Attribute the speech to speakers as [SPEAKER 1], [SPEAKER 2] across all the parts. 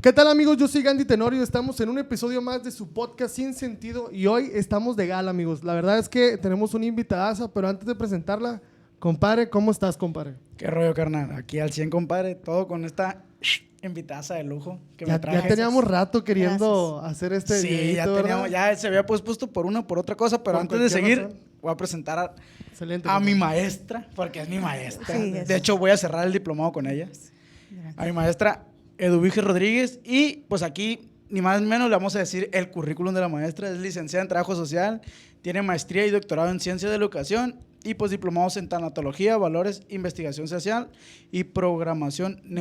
[SPEAKER 1] ¿Qué tal, amigos? Yo soy Gandhi Tenorio, estamos en un episodio más de su podcast Sin Sentido y hoy estamos de gala, amigos. La verdad es que tenemos una invitadaza, pero antes de presentarla, compadre, ¿cómo estás, compadre?
[SPEAKER 2] ¿Qué rollo, carnal? Aquí al 100, compadre, todo con esta invitadaza de lujo que me traje.
[SPEAKER 1] Ya teníamos rato queriendo hacer este
[SPEAKER 2] sí,
[SPEAKER 1] videito,
[SPEAKER 2] ya teníamos,
[SPEAKER 1] ¿verdad?
[SPEAKER 2] ya se había pospuesto por una o por otra cosa, pero
[SPEAKER 1] Por
[SPEAKER 2] antes de
[SPEAKER 1] cualquier
[SPEAKER 2] seguir,
[SPEAKER 1] razón.
[SPEAKER 2] voy a presentar
[SPEAKER 1] Excelente,
[SPEAKER 2] a mi
[SPEAKER 1] compadre.
[SPEAKER 2] maestra, porque es mi maestra.
[SPEAKER 3] Sí,
[SPEAKER 2] De hecho, voy a cerrar el diplomado con ella. A mi maestra Eduvige Rodríguez, y pues aquí, ni más ni menos, le vamos a decir el currículum de la maestra. Es licenciada en Trabajo Social, tiene maestría y doctorado en Ciencia de la Educación y pues diplomados en Tanatología, Valores, Investigación Social y Programación
[SPEAKER 1] Casi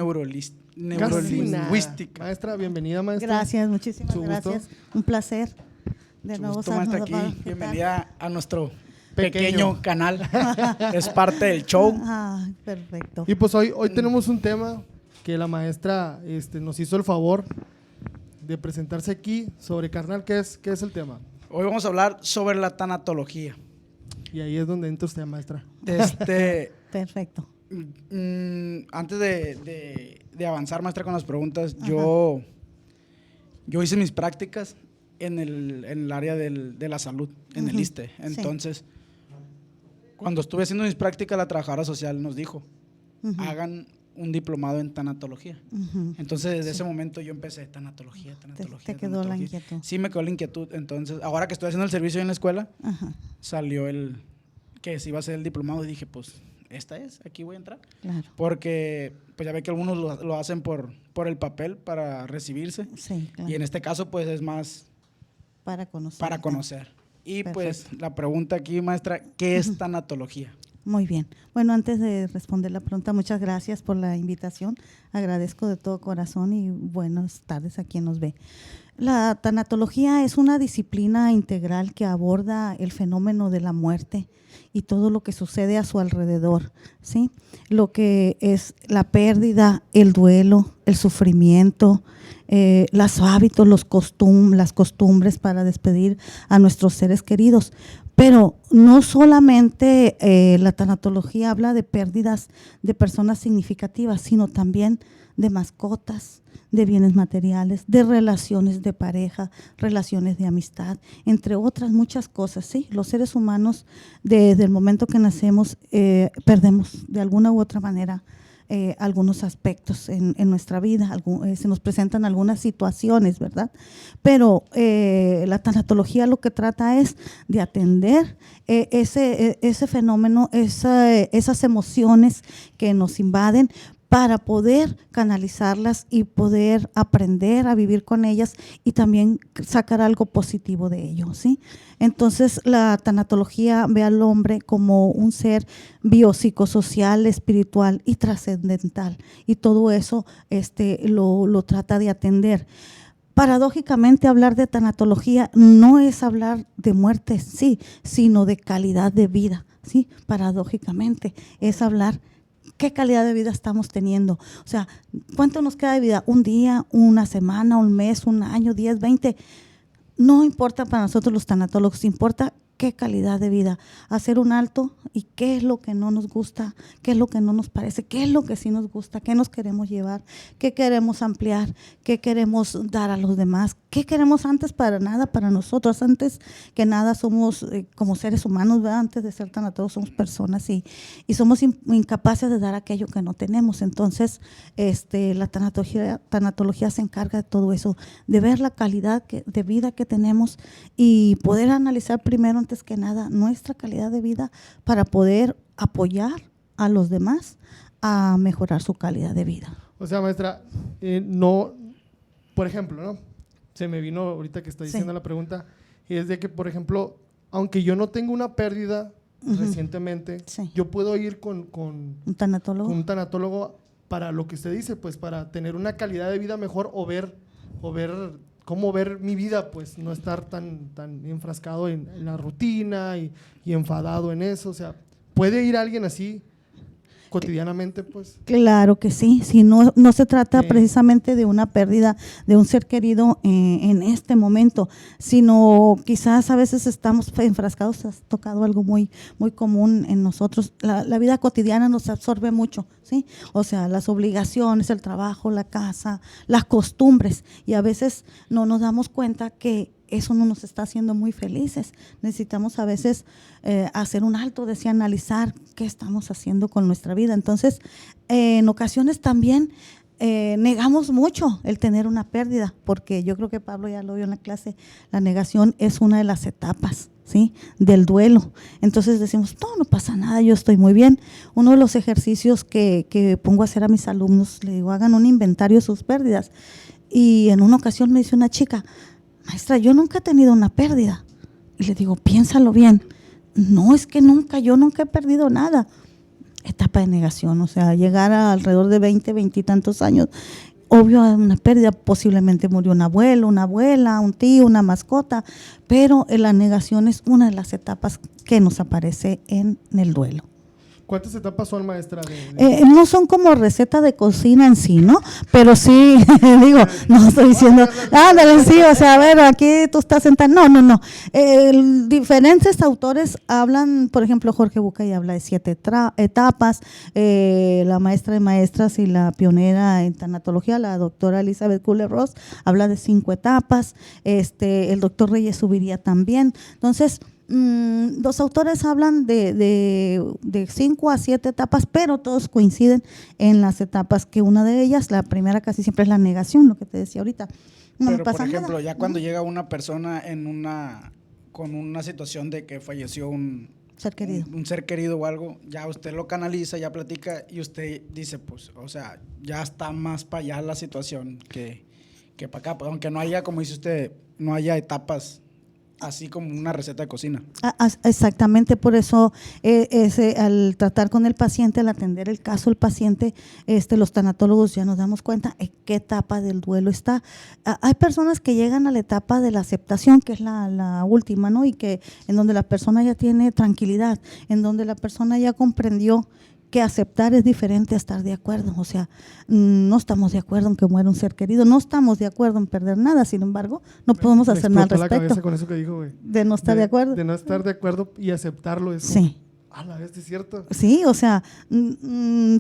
[SPEAKER 2] Neurolingüística.
[SPEAKER 1] nada. Maestra, bienvenida, maestra.
[SPEAKER 3] Gracias, muchísimas
[SPEAKER 1] Su gusto.
[SPEAKER 3] gracias. Un placer. De
[SPEAKER 2] Su
[SPEAKER 3] nuevo
[SPEAKER 2] gusto, maestra, aquí.
[SPEAKER 3] saludar. ¿Qué tal?
[SPEAKER 2] Bienvenida a nuestro
[SPEAKER 1] Pequeño.
[SPEAKER 2] pequeño canal. Es parte del show.
[SPEAKER 3] Ah, perfecto.
[SPEAKER 1] Y pues hoy tenemos un tema que la maestra nos hizo el favor de presentarse aquí sobre, carnal. ¿Qué es el tema?
[SPEAKER 2] Hoy vamos a hablar sobre la tanatología.
[SPEAKER 1] Y ahí es donde entra usted, maestra.
[SPEAKER 3] Perfecto.
[SPEAKER 2] Antes de avanzar, maestra, con las preguntas, yo hice mis prácticas en el área de la salud, en el ISSSTE. Entonces, cuando estuve haciendo mis prácticas, la trabajadora social nos dijo, hagan un diplomado en tanatología. Entonces, desde ese momento yo empecé tanatología.
[SPEAKER 3] Te quedó la inquietud.
[SPEAKER 2] Sí, me quedó la inquietud. Entonces, ahora que estoy haciendo el servicio en la escuela,
[SPEAKER 3] Ajá,
[SPEAKER 2] salió que se iba a hacer el diplomado y dije, pues, aquí voy a entrar.
[SPEAKER 3] claro.
[SPEAKER 2] Porque, pues ya ve que algunos lo hacen por el papel para recibirse.
[SPEAKER 3] Sí, claro.
[SPEAKER 2] Y en este caso, pues, es más
[SPEAKER 3] Para conocer.
[SPEAKER 2] para conocer. Y pues,
[SPEAKER 3] Perfecto.
[SPEAKER 2] la pregunta aquí, maestra, ¿qué es tanatología?
[SPEAKER 3] Muy bien. Bueno, antes de responder la pregunta, muchas gracias por la invitación. Agradezco de todo corazón y buenas tardes a quien nos ve. La tanatología es una disciplina integral que aborda el fenómeno de la muerte y todo lo que sucede a su alrededor, ¿sí? Lo que es la pérdida, el duelo, el sufrimiento, los hábitos, las costumbres para despedir a nuestros seres queridos. Pero no solamente la tanatología habla de pérdidas de personas significativas, sino también de mascotas, de bienes materiales, de relaciones de pareja, relaciones de amistad, entre otras muchas cosas, ¿sí? Los seres humanos, desde el momento que nacemos, perdemos de alguna u otra manera algunos aspectos en nuestra vida, se nos presentan algunas situaciones, ¿verdad? Pero la tanatología lo que trata es de atender ese fenómeno, esas emociones que nos invaden, para poder canalizarlas y poder aprender a vivir con ellas y también sacar algo positivo de ello, ¿sí? Entonces, la tanatología ve al hombre como un ser biopsicosocial, espiritual y trascendental, y todo eso lo trata de atender. Paradójicamente, hablar de tanatología no es hablar de muerte, sí, sino de calidad de vida, ¿sí? Paradójicamente, es hablar qué calidad de vida estamos teniendo. O sea, ¿cuánto nos queda de vida? Un día, una semana, un mes, un año, 10, 20. No importa para nosotros los tanatólogos, importa qué calidad de vida. Hacer un alto y qué es lo que no nos gusta, qué es lo que no nos parece, qué es lo que sí nos gusta, qué nos queremos llevar, qué queremos ampliar, qué queremos dar a los demás, qué queremos antes para nada, para nosotros. Antes que nada somos como seres humanos, ¿verdad? Antes de ser tanatólogos somos personas y somos incapaces de dar aquello que no tenemos. Entonces, la tanatología se encarga de todo eso, de ver la calidad de vida que tenemos y poder analizar primero, antes que nada, nuestra calidad de vida para poder apoyar a los demás a mejorar su calidad de vida.
[SPEAKER 1] O sea, maestra, no, por ejemplo, ¿no? Se me vino ahorita que está diciendo la pregunta, y es de que, por ejemplo, aunque yo no tengo una pérdida recientemente, yo puedo ir con
[SPEAKER 3] un
[SPEAKER 1] tanatólogo para lo que usted dice, pues para tener una calidad de vida mejor o ver cómo ver mi vida, pues no estar tan enfrascado en la rutina y enfadado en eso. O sea, ¿puede ir alguien así cotidianamente, pues.
[SPEAKER 3] Claro que sí, si no se trata precisamente de una pérdida de un ser querido en este momento, sino quizás a veces estamos enfrascados, has tocado algo muy, muy común en nosotros, la vida cotidiana nos absorbe mucho, ¿sí? O sea, las obligaciones, el trabajo, la casa, las costumbres, y a veces no nos damos cuenta que eso no nos está haciendo muy felices. Necesitamos a veces hacer un alto, decía, analizar qué estamos haciendo con nuestra vida. Entonces, en ocasiones también negamos mucho el tener una pérdida, porque yo creo que Pablo ya lo vio en la clase, la negación es una de las etapas, ¿sí?, del duelo. Entonces decimos, no pasa nada, yo estoy muy bien. Uno de los ejercicios que pongo a hacer a mis alumnos, le digo, hagan un inventario de sus pérdidas. Y en una ocasión me dice una chica, maestra, yo nunca he tenido una pérdida. Y le digo, piénsalo bien. No, es que yo nunca he perdido nada. Etapa de negación, o sea, llegar a alrededor de 20 y tantos años, obvio una pérdida, posiblemente murió un abuelo, una abuela, un tío, una mascota, pero la negación es una de las etapas que nos aparece en el duelo.
[SPEAKER 1] ¿Cuántas etapas son, maestra?
[SPEAKER 3] No son como receta de cocina en sí, ¿no? Pero sí, digo, no estoy diciendo, ándale, sí, o sea, a ver, aquí tú estás sentada. No. Diferentes autores hablan, por ejemplo, Jorge Bucay habla de 7 etapas, la maestra de maestras y la pionera en tanatología, la doctora Elizabeth Kubler-Ross, habla de 5 etapas, el doctor Reyes Subiría también. Entonces, los autores hablan de 5 a 7 etapas, pero todos coinciden en las etapas, que una de ellas, la primera casi siempre es la negación, lo que te decía ahorita.
[SPEAKER 2] Pero, por ejemplo, ya cuando llega una persona con una situación de que falleció un ser querido o algo, ya usted lo canaliza, ya platica y usted dice, pues, o sea, ya está más para allá la situación que para acá, pues, aunque no haya, como dice usted, no haya etapas así como una receta de cocina.
[SPEAKER 3] Exactamente, por eso al tratar con el paciente, al atender el caso del paciente, los tanatólogos ya nos damos cuenta en qué etapa del duelo está. Hay personas que llegan a la etapa de la aceptación, que es la última, ¿no? Y que en donde la persona ya tiene tranquilidad, en donde la persona ya comprendió que aceptar es diferente a estar de acuerdo. O sea, no estamos de acuerdo en que muera un ser querido, no estamos de acuerdo en perder nada, sin embargo, no podemos hacer nada al respecto.
[SPEAKER 1] Me explotó la cabeza con eso que dijo, güey.
[SPEAKER 3] De no estar de acuerdo.
[SPEAKER 1] De no estar de acuerdo y aceptarlo. Es
[SPEAKER 3] sí.
[SPEAKER 1] A la vez, ¿es cierto?
[SPEAKER 3] Sí, o sea,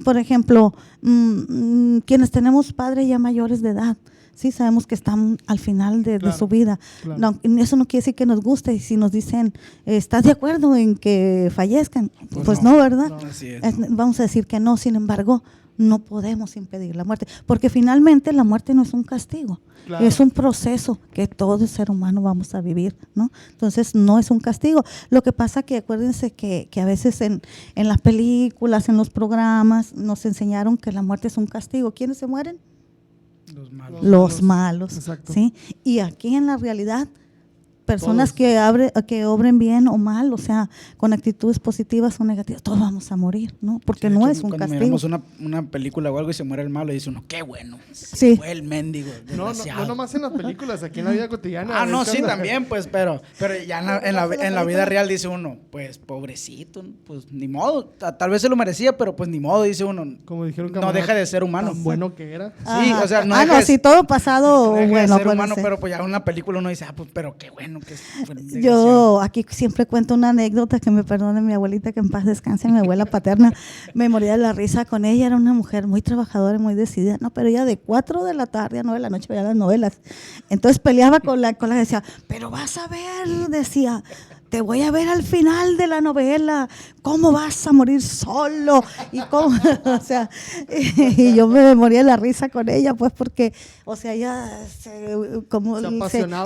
[SPEAKER 3] por ejemplo, quienes tenemos padres ya mayores de edad, sí sabemos que están al final de su vida.
[SPEAKER 1] Claro.
[SPEAKER 3] No, eso no quiere decir que nos guste. Y si nos dicen, ¿estás de acuerdo en que fallezcan? Pues no, ¿verdad?
[SPEAKER 2] No, así es.
[SPEAKER 3] Vamos a decir que no. Sin embargo, no podemos impedir la muerte, porque finalmente la muerte no es un castigo, claro, es un proceso que todo ser humano vamos a vivir, ¿no? Entonces no es un castigo. Lo que pasa que acuérdense que a veces en las películas, en los programas, nos enseñaron que la muerte es un castigo. ¿Quiénes se mueren? Los malos, ¿sí? Y aquí en la realidad, personas que obren bien o mal, o sea, con actitudes positivas o negativas, todos vamos a morir, ¿no? Porque sí, no es un castigo.
[SPEAKER 2] Cuando miramos una película o algo y se muere el malo, y dice uno, qué bueno,
[SPEAKER 3] sí,
[SPEAKER 2] fue el mendigo.
[SPEAKER 1] No nomás en las películas, aquí en la vida cotidiana.
[SPEAKER 2] No, sí, también, pues, pero ya en la vida real dice uno, pues, pobrecito, pues, ni modo, tal vez se lo merecía, pero pues, ni modo, dice uno,
[SPEAKER 1] como dijeron,
[SPEAKER 2] no deja de ser humano.
[SPEAKER 1] Tan bueno que era.
[SPEAKER 2] Sí, o sea,
[SPEAKER 3] si todo pasado, bueno,
[SPEAKER 2] de ser humano, pero pues ya en una película uno dice, pues, pero qué bueno que es.
[SPEAKER 3] Yo aquí siempre cuento una anécdota, que me perdone mi abuelita, que en paz descanse, mi abuela paterna. Me moría de la risa con ella. Era una mujer muy trabajadora y muy decidida, no, pero ella de 4 de la tarde a 9 de la noche veía las novelas. Entonces peleaba con la que decía, pero vas a ver, decía, te voy a ver al final de la novela, cómo vas a morir solo, y cómo, o sea, y yo me moría de la risa con ella, pues, porque, o sea, ella se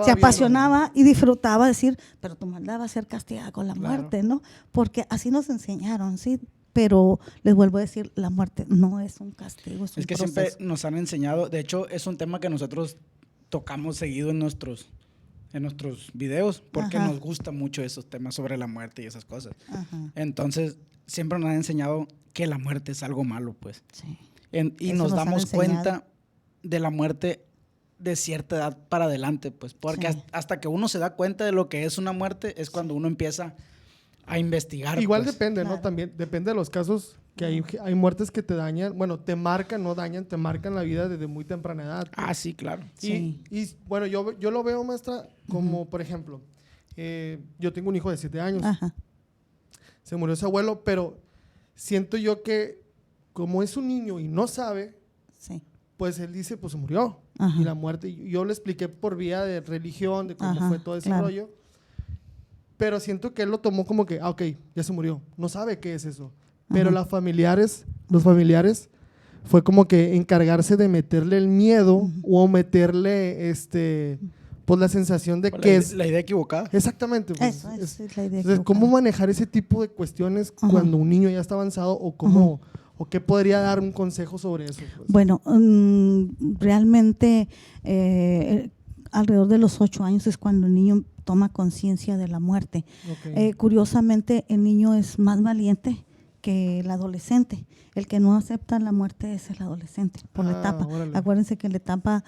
[SPEAKER 3] apasionaba y disfrutaba decir, pero tu maldad va a ser castigada con la muerte, ¿no? Porque así nos enseñaron, ¿sí? Pero les vuelvo a decir, la muerte no es un castigo, es un
[SPEAKER 2] que
[SPEAKER 3] proceso.
[SPEAKER 2] Siempre nos han enseñado, de hecho, es un tema que nosotros tocamos seguido en nuestros videos, porque nos gusta mucho esos temas sobre la muerte y esas cosas. Entonces, siempre nos han enseñado que la muerte es algo malo, pues.
[SPEAKER 3] Sí.
[SPEAKER 2] Y nos damos cuenta de la muerte de cierta edad para adelante, pues, porque hasta que uno se da cuenta de lo que es una muerte, es cuando uno empieza a investigar.
[SPEAKER 1] Igual
[SPEAKER 2] pues.
[SPEAKER 1] depende, ¿no? También depende de los casos que hay muertes que te dañan, bueno, te marcan, no dañan, te marcan la vida desde muy temprana edad.
[SPEAKER 2] Ah, sí, claro.
[SPEAKER 1] Y bueno, yo lo veo, maestra, como por ejemplo, yo tengo un hijo de 7 años.
[SPEAKER 3] Ajá.
[SPEAKER 1] Se murió su abuelo, pero siento yo que como es un niño y no sabe,
[SPEAKER 3] sí.
[SPEAKER 1] pues él dice, pues se murió.
[SPEAKER 3] Ajá.
[SPEAKER 1] Y la muerte, yo le expliqué por vía de religión, de cómo fue todo ese rollo. Pero siento que él lo tomó como que, ok, ya se murió. No sabe qué es eso. Pero los familiares, fue como que encargarse de meterle el miedo o meterle, pues la sensación de que es...
[SPEAKER 2] La idea equivocada.
[SPEAKER 1] Exactamente. Pues,
[SPEAKER 3] eso es la idea
[SPEAKER 1] entonces, ¿cómo manejar ese tipo de cuestiones cuando un niño ya está avanzado o cómo... ¿O qué podría dar un consejo sobre eso? Pues?
[SPEAKER 3] Bueno, realmente alrededor de los 8 años es cuando el niño toma conciencia de la muerte.
[SPEAKER 1] Okay.
[SPEAKER 3] Curiosamente, el niño es más valiente que el adolescente. El que no acepta la muerte es el adolescente, por la etapa.
[SPEAKER 1] Órale.
[SPEAKER 3] Acuérdense que la etapa,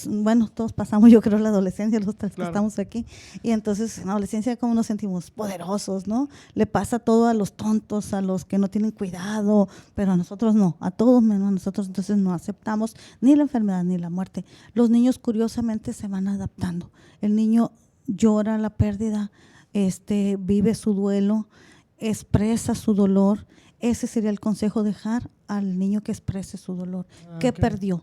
[SPEAKER 3] bueno, todos pasamos, yo creo, la adolescencia, los tres que estamos aquí. Y entonces, en la adolescencia, ¿cómo nos sentimos? Poderosos, ¿no? Le pasa todo a los tontos, a los que no tienen cuidado, pero a nosotros no, a todos menos a nosotros. Entonces, no aceptamos ni la enfermedad ni la muerte. Los niños, curiosamente, se van adaptando. El niño llora la pérdida, vive su duelo, expresa su dolor. Ese sería el consejo, dejar al niño que exprese su dolor. ¿Qué perdió?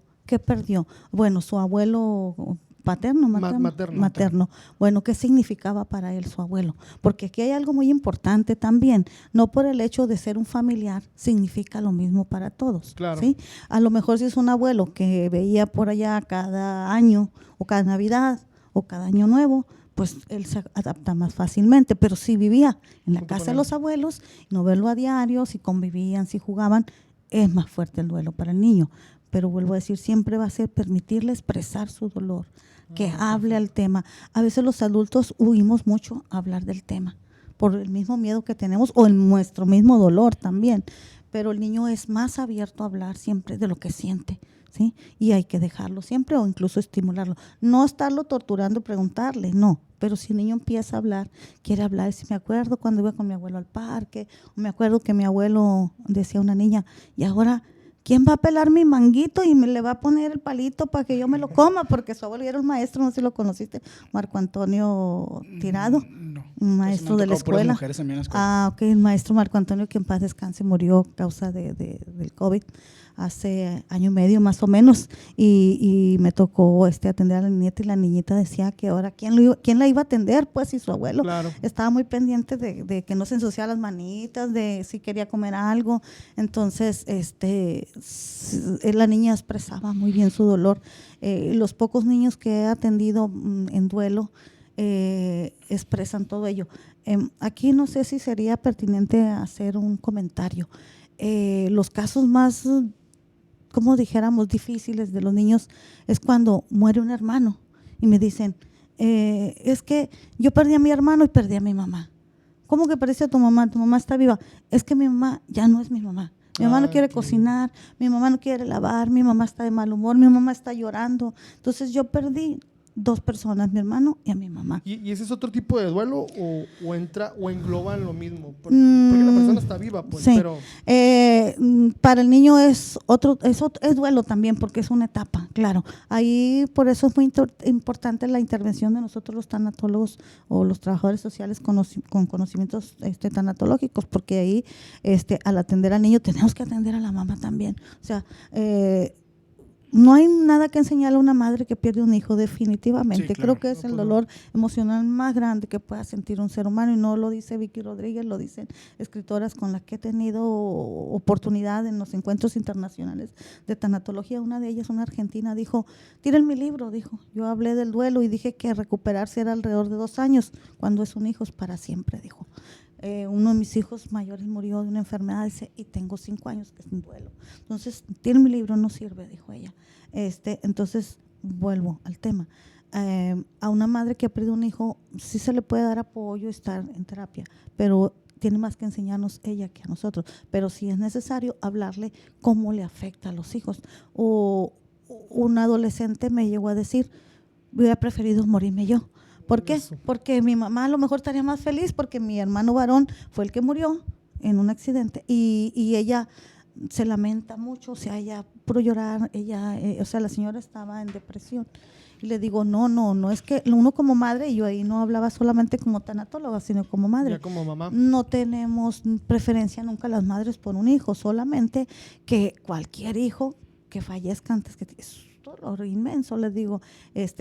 [SPEAKER 3] Bueno, su abuelo paterno, materno. Bueno, ¿qué significaba para él su abuelo? Porque aquí hay algo muy importante también. No por el hecho de ser un familiar significa lo mismo para todos.
[SPEAKER 1] Claro.
[SPEAKER 3] ¿Sí? A lo mejor si es un abuelo que veía por allá cada año o cada Navidad o cada Año Nuevo, pues él se adapta más fácilmente, pero si vivía en la casa de los abuelos, no verlo a diario, si convivían, si jugaban, es más fuerte el duelo para el niño. Pero vuelvo a decir, siempre va a ser permitirle expresar su dolor, que hable al tema. A veces los adultos huimos mucho a hablar del tema, por el mismo miedo que tenemos o nuestro mismo dolor también, pero el niño es más abierto a hablar siempre de lo que siente. ¿Sí? Y hay que dejarlo siempre o incluso estimularlo. No estarlo torturando, preguntarle, no. Pero si el niño empieza a hablar, quiere hablar, si me acuerdo cuando iba con mi abuelo al parque, o me acuerdo que mi abuelo decía a una niña, y ahora, ¿quién va a pelar mi manguito y me le va a poner el palito para que yo me lo coma? Porque su abuelo era un maestro, no sé si lo conociste, Marco Antonio Tirado,
[SPEAKER 2] no,
[SPEAKER 3] un maestro de la escuela. Ok, el maestro Marco Antonio, que en paz descanse, murió a causa del COVID hace 1 año y medio más o menos, y me tocó atender a la nieta, y la niñita decía que ahora quién la iba a atender, pues, si su abuelo estaba muy pendiente de que no se ensuciara las manitas, de si quería comer algo. Entonces la niña expresaba muy bien su dolor. Los pocos niños que he atendido en duelo expresan todo ello. Aquí no sé si sería pertinente hacer un comentario. Los casos más, como dijéramos, difíciles de los niños es cuando muere un hermano y me dicen, es que yo perdí a mi hermano y perdí a mi mamá. ¿Cómo que perdiste a tu mamá? Tu mamá está viva. Es que mi mamá ya no es mi mamá. Mi mamá no quiere cocinar, mi mamá no quiere lavar, mi mamá está de mal humor, mi mamá está llorando. Entonces yo perdí 2 personas, mi hermano y a mi mamá.
[SPEAKER 1] ¿Y ese es otro tipo de duelo o entra o engloba en lo mismo? Porque la persona está viva, pues,
[SPEAKER 3] sí.
[SPEAKER 1] Pero...
[SPEAKER 3] para el niño es duelo también, porque es una etapa, claro. Ahí por eso es muy importante la intervención de nosotros los tanatólogos o los trabajadores sociales con conocimientos tanatológicos, porque ahí al atender al niño tenemos que atender a la mamá también. O sea, no hay nada que enseñarle a una madre que pierde un hijo, definitivamente. Sí, claro. Creo que es el dolor emocional más grande que pueda sentir un ser humano, y no lo dice Vicky Rodríguez, lo dicen escritoras con las que he tenido oportunidad en los encuentros internacionales de tanatología. Una de ellas, una argentina, dijo, tiren mi libro, dijo. Yo hablé del duelo y dije que recuperarse era alrededor de 2 años, cuando es un hijo es para siempre, dijo. Uno de mis hijos mayores murió de una enfermedad, dice, y tengo 5 años que es un duelo. Entonces, tiene mi libro, no sirve, dijo ella. Entonces, vuelvo al tema. A una madre que ha perdido un hijo, sí se le puede dar apoyo, estar en terapia, pero tiene más que enseñarnos ella que a nosotros. Pero sí es necesario hablarle cómo le afecta a los hijos. O un adolescente me llegó a decir, hubiera preferido morirme yo. ¿Por qué? Porque mi mamá a lo mejor estaría más feliz porque mi hermano varón fue el que murió en un accidente y ella se lamenta mucho, o sea, ella puro llorar, ella, o sea, la señora estaba en depresión. Y le digo, no, es que uno como madre, y yo ahí no hablaba solamente como tanatóloga, sino como madre.
[SPEAKER 1] Ya como mamá.
[SPEAKER 3] No tenemos preferencia nunca las madres por un hijo, solamente que cualquier hijo que fallezca antes que es un dolor inmenso, les digo,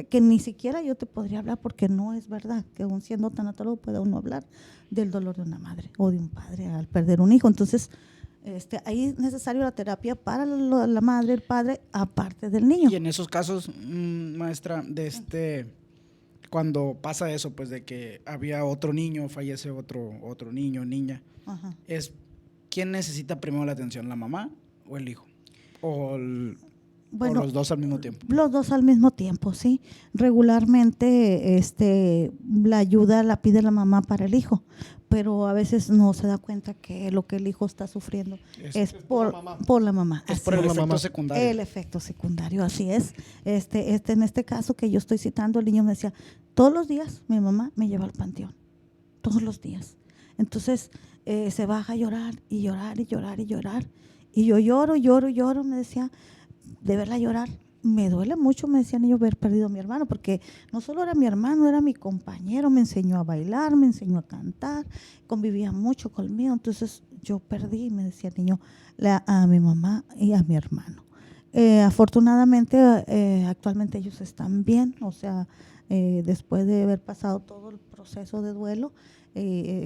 [SPEAKER 3] que ni siquiera yo te podría hablar porque no es verdad que aún siendo tanatólogo pueda uno hablar del dolor de una madre o de un padre al perder un hijo. Entonces, ahí es necesario la terapia para la madre, el padre, aparte del niño.
[SPEAKER 2] Y en esos casos, maestra, cuando pasa eso, pues de que había otro niño, fallece otro niño, niña,
[SPEAKER 3] Ajá.
[SPEAKER 2] ¿Quién necesita primero la atención, la mamá o el hijo? O los dos al mismo tiempo.
[SPEAKER 3] Los dos al mismo tiempo, sí. Regularmente la ayuda la pide la mamá para el hijo, pero a veces no se da cuenta que lo que el hijo está sufriendo es por la mamá.
[SPEAKER 2] Es por el efecto secundario.
[SPEAKER 3] El efecto secundario, así es. En este caso que yo estoy citando, el niño me decía, todos los días mi mamá me lleva al panteón, todos los días. Entonces se baja a llorar y llorar y llorar y llorar. Y yo lloro, me decía, de verla llorar. Me duele mucho, me decían ellos, haber perdido a mi hermano, porque no solo era mi hermano, era mi compañero, me enseñó a bailar, me enseñó a cantar, convivía mucho conmigo. Entonces yo perdí, me decía el niño, a mi mamá y a mi hermano. Afortunadamente, actualmente ellos están bien, o sea, después de haber pasado todo el proceso de duelo,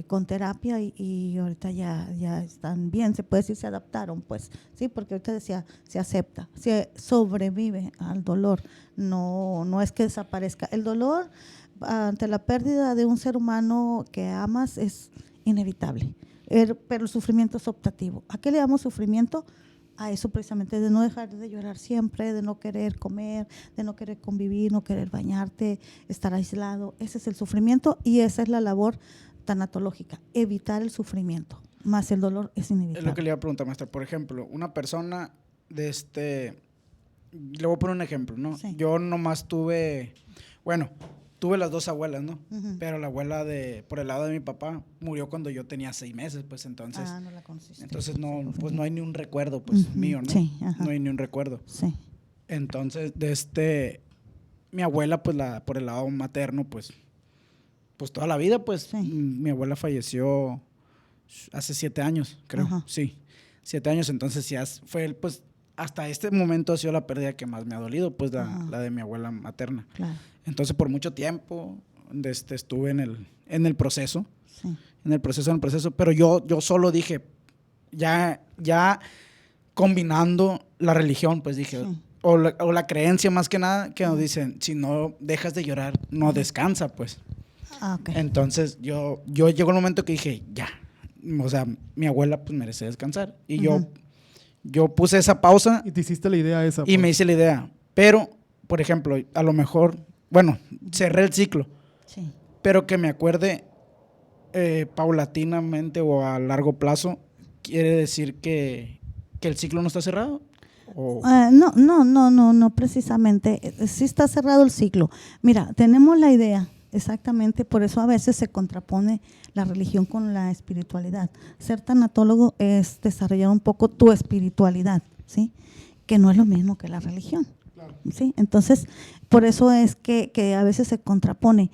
[SPEAKER 3] con terapia y ahorita ya están bien, se puede decir, se adaptaron, pues, sí, porque ahorita decía, se acepta, se sobrevive al dolor, no es que desaparezca. El dolor ante la pérdida de un ser humano que amas es inevitable, pero el sufrimiento es optativo. ¿A qué le damos sufrimiento? A eso precisamente, de no dejar de llorar siempre, de no querer comer, de no querer convivir, no querer bañarte, estar aislado. Ese es el sufrimiento y esa es la labor tanatológica, evitar el sufrimiento, más el dolor es inevitable.
[SPEAKER 2] Es lo que le iba a preguntar, maestra. Por ejemplo, una persona le voy a poner un ejemplo, ¿no?
[SPEAKER 3] Sí.
[SPEAKER 2] Yo nomás tuve las dos abuelas, ¿no? Uh-huh. Pero la abuela por el lado de mi papá murió cuando yo tenía 6 meses, pues entonces.
[SPEAKER 3] No la conociste.
[SPEAKER 2] Entonces no hay ni un recuerdo, pues, uh-huh, mío, ¿no?
[SPEAKER 3] Sí,
[SPEAKER 2] no hay ni un recuerdo.
[SPEAKER 3] Sí.
[SPEAKER 2] Entonces, mi abuela, pues, por el lado materno, pues toda la vida, pues, sí. Mi abuela falleció hace 7 años, creo. Uh-huh. Sí, 7 años, entonces ya fue, pues, hasta este momento ha sido la pérdida que más me ha dolido, pues, la de mi abuela materna.
[SPEAKER 3] Claro.
[SPEAKER 2] Entonces, por mucho tiempo, estuve en el proceso,
[SPEAKER 3] sí.
[SPEAKER 2] en el proceso, pero yo solo dije, ya combinando la religión, pues dije, sí. o la creencia más que nada, que nos dicen, si no dejas de llorar, no descansa, pues.
[SPEAKER 3] Okay.
[SPEAKER 2] Entonces, yo llegó el momento que dije, ya, o sea, mi abuela pues merece descansar. Y uh-huh. yo puse esa pausa.
[SPEAKER 1] Y te hiciste la idea esa.
[SPEAKER 2] Y me hice la idea. Pero, por ejemplo, a lo mejor, cerré el ciclo.
[SPEAKER 3] Sí.
[SPEAKER 2] Pero que me acuerde paulatinamente o a largo plazo, ¿quiere decir que el ciclo no está cerrado?
[SPEAKER 3] No, precisamente. Sí está cerrado el ciclo. Mira, tenemos la idea. Exactamente, por eso a veces se contrapone la religión con la espiritualidad. Ser tanatólogo es desarrollar un poco tu espiritualidad, ¿sí? Que no es lo mismo que la religión, claro. ¿Sí? Entonces, por eso es que a veces se contrapone.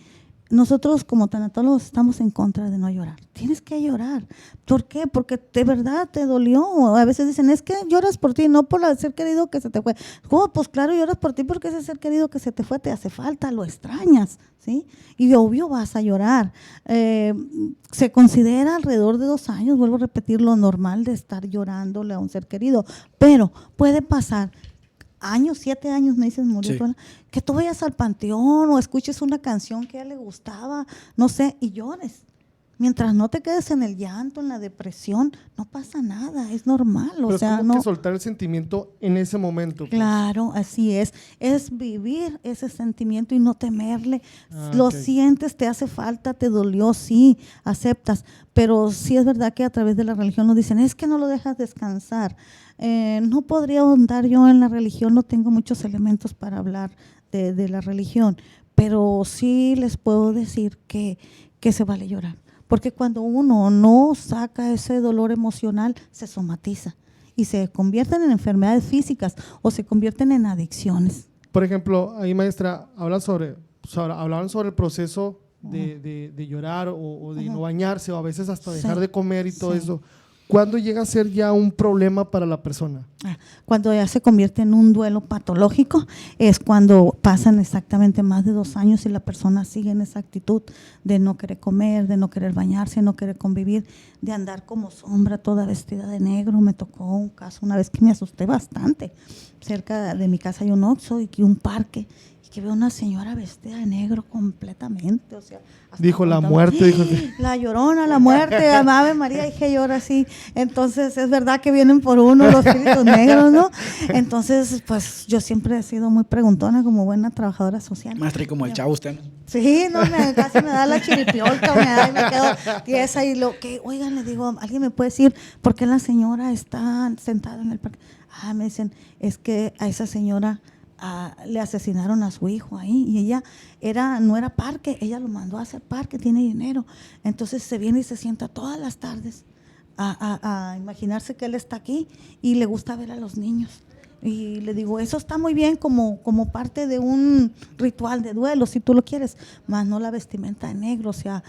[SPEAKER 3] Nosotros como tanatólogos estamos en contra de no llorar. Tienes que llorar. ¿Por qué? Porque de verdad te dolió. A veces dicen, es que lloras por ti, no por el ser querido que se te fue. ¿Cómo? Pues claro, lloras por ti porque ese ser querido que se te fue te hace falta, lo extrañas, ¿sí? Y obvio vas a llorar. Se considera alrededor de 2 años, vuelvo a repetir, lo normal de estar llorándole a un ser querido. Pero puede pasar 7 años, me dices, murió, sí. Que tú vayas al panteón o escuches una canción que a él le gustaba, no sé, y llores. Mientras no te quedes en el llanto, en la depresión, no pasa nada, es normal.
[SPEAKER 1] Pero es como que soltar el sentimiento en ese momento. Pues.
[SPEAKER 3] Claro, así es vivir ese sentimiento y no temerle. Lo sientes, te hace falta, te dolió, sí, aceptas. Pero sí es verdad que a través de la religión nos dicen, es que no lo dejas descansar. No podría ahondar yo en la religión, no tengo muchos elementos para hablar de la religión, pero sí les puedo decir que se vale llorar. porque cuando uno no saca ese dolor emocional, se somatiza y se convierten en enfermedades físicas o se convierten en adicciones.
[SPEAKER 1] Por ejemplo, ahí maestra, hablaban sobre el proceso de llorar o de no bañarse o a veces hasta dejar de comer y todo eso. ¿Cuándo llega a ser ya un problema para la persona?
[SPEAKER 3] Cuando ya se convierte en un duelo patológico es cuando pasan exactamente más de 2 años y la persona sigue en esa actitud de no querer comer, de no querer bañarse, no querer convivir, de andar como sombra toda vestida de negro. Me tocó un caso una vez que me asusté bastante. Cerca de mi casa hay un Oxxo y un parque, que veo una señora vestida de negro completamente, o sea,
[SPEAKER 1] dijo la muerte, dijo que...
[SPEAKER 3] La Llorona, la muerte, Ave María, dije yo ahora sí. Entonces es verdad que vienen por uno los espíritus negros, ¿no? Entonces, pues yo siempre he sido muy preguntona como buena trabajadora social.
[SPEAKER 2] Maestra, y como el Chavo usted, ¿no?
[SPEAKER 3] Sí, no, casi me da la chiripiolca, me quedo tiesa y oigan, le digo, ¿alguien me puede decir por qué la señora está sentada en el parque? Me dicen, es que a esa señora le asesinaron a su hijo ahí y ella no era parque, ella lo mandó a hacer parque, tiene dinero. Entonces se viene y se sienta todas las tardes a imaginarse que él está aquí y le gusta ver a los niños. Y le digo, eso está muy bien como parte de un ritual de duelo, si tú lo quieres, más no la vestimenta de negro, o sea,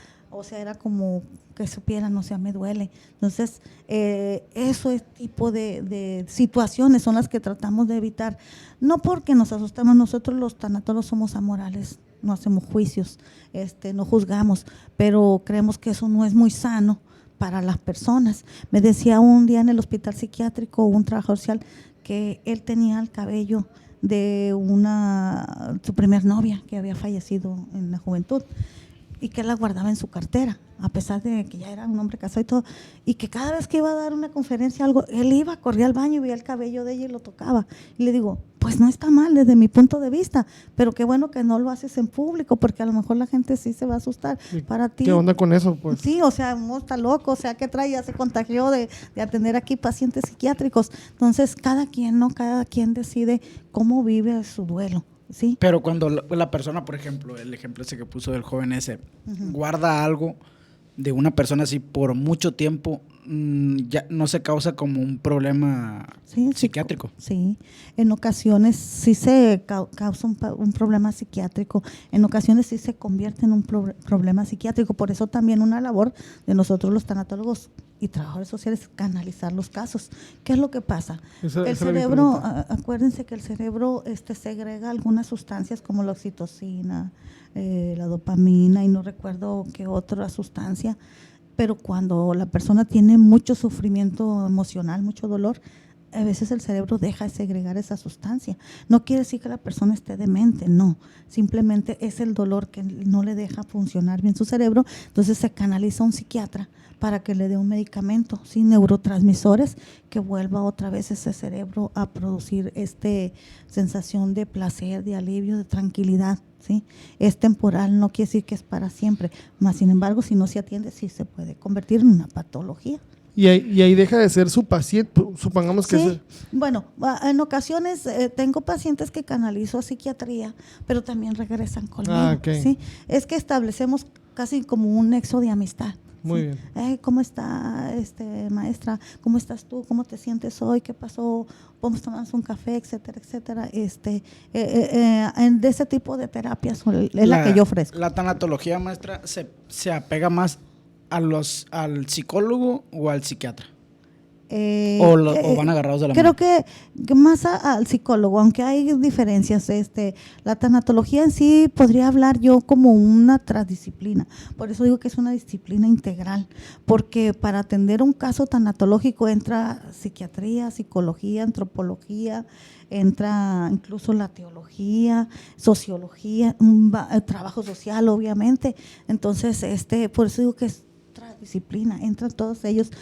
[SPEAKER 3] era como que supieran, o sea, me duele. Entonces, eso es tipo de situaciones son las que tratamos de evitar. No porque nos asustamos, nosotros los tanatólogos somos amorales, no hacemos juicios, no juzgamos, pero creemos que eso no es muy sano para las personas. Me decía un día en el hospital psiquiátrico un trabajador social que él tenía el cabello de su primer novia que había fallecido en la juventud y que él la guardaba en su cartera, a pesar de que ya era un hombre casado y todo, y que cada vez que iba a dar una conferencia algo, él iba, corría al baño y veía el cabello de ella y lo tocaba. Y le digo, pues no está mal desde mi punto de vista, pero qué bueno que no lo haces en público, porque a lo mejor la gente sí se va a asustar. Para ti.
[SPEAKER 1] ¿Qué onda con eso, pues?
[SPEAKER 3] Sí, o sea, uno está loco, o sea, ¿qué trae? Ya se contagió de atender aquí pacientes psiquiátricos. Entonces, cada quien decide cómo vive su duelo. ¿Sí?
[SPEAKER 2] Pero cuando la persona, por ejemplo, el ejemplo ese que puso del joven ese, guarda algo de una persona así por mucho tiempo, ya no se causa como un problema psiquiátrico.
[SPEAKER 3] Sí, en ocasiones sí se causa un problema psiquiátrico, en ocasiones sí se convierte en un problema psiquiátrico. Por eso también una labor de nosotros los tanatólogos y trabajadores sociales, canalizar los casos. ¿Qué es lo que pasa? El cerebro, acuérdense que el cerebro segrega algunas sustancias como la oxitocina, la dopamina y no recuerdo qué otra sustancia, pero cuando la persona tiene mucho sufrimiento emocional, mucho dolor, a veces el cerebro deja de segregar esa sustancia. No quiere decir que la persona esté demente, no. Simplemente es el dolor que no le deja funcionar bien su cerebro. Entonces se canaliza a un psiquiatra para que le dé un medicamento, ¿sí? Neurotransmisores, que vuelva otra vez ese cerebro a producir sensación de placer, de alivio, de tranquilidad, ¿sí? Es temporal, no quiere decir que es para siempre. Más sin embargo, si no se atiende, sí se puede convertir en una patología.
[SPEAKER 1] Y ahí deja de ser su paciente, supongamos que
[SPEAKER 3] sí. Bueno, en ocasiones tengo pacientes que canalizo a psiquiatría, pero también regresan conmigo.
[SPEAKER 1] Okay.
[SPEAKER 3] ¿Sí? Es que establecemos casi como un nexo de amistad.
[SPEAKER 1] Muy
[SPEAKER 3] ¿sí?
[SPEAKER 1] bien.
[SPEAKER 3] ¿Cómo está, maestra? ¿Cómo estás tú? ¿Cómo te sientes hoy? ¿Qué pasó? ¿Podemos tomarnos un café? Etcétera, etcétera. De ese tipo de terapias es la que yo ofrezco.
[SPEAKER 2] ¿La tanatología, maestra, se apega más al psicólogo o al psiquiatra? ¿O van agarrados de la
[SPEAKER 3] mano? Creo que más al psicólogo, aunque hay diferencias. La tanatología en sí podría hablar yo como una transdisciplina. Por eso digo que es una disciplina integral, porque para atender un caso tanatológico entra psiquiatría, psicología, antropología, entra incluso la teología, sociología, trabajo social, obviamente. Entonces, por eso digo que es disciplina, entran todos ellos.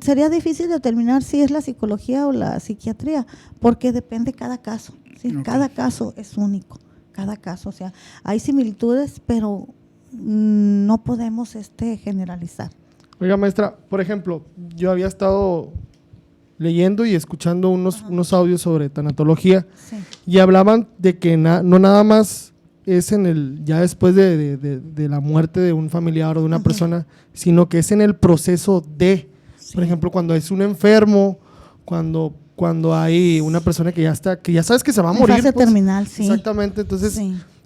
[SPEAKER 3] Sería difícil determinar si es la psicología o la psiquiatría, porque depende cada caso, ¿sí? Okay. Cada caso es único, cada caso, o sea, hay similitudes, pero no podemos generalizar.
[SPEAKER 1] Oiga, maestra, por ejemplo, yo había estado leyendo y escuchando unos audios sobre tanatología, sí, y hablaban de que no nada más es ya después de la muerte de un familiar o de una persona, sino que es en el proceso de, por ejemplo, cuando es un enfermo, cuando hay una persona que ya sabes que se va a morir.
[SPEAKER 3] En fase terminal, sí.
[SPEAKER 1] Exactamente, entonces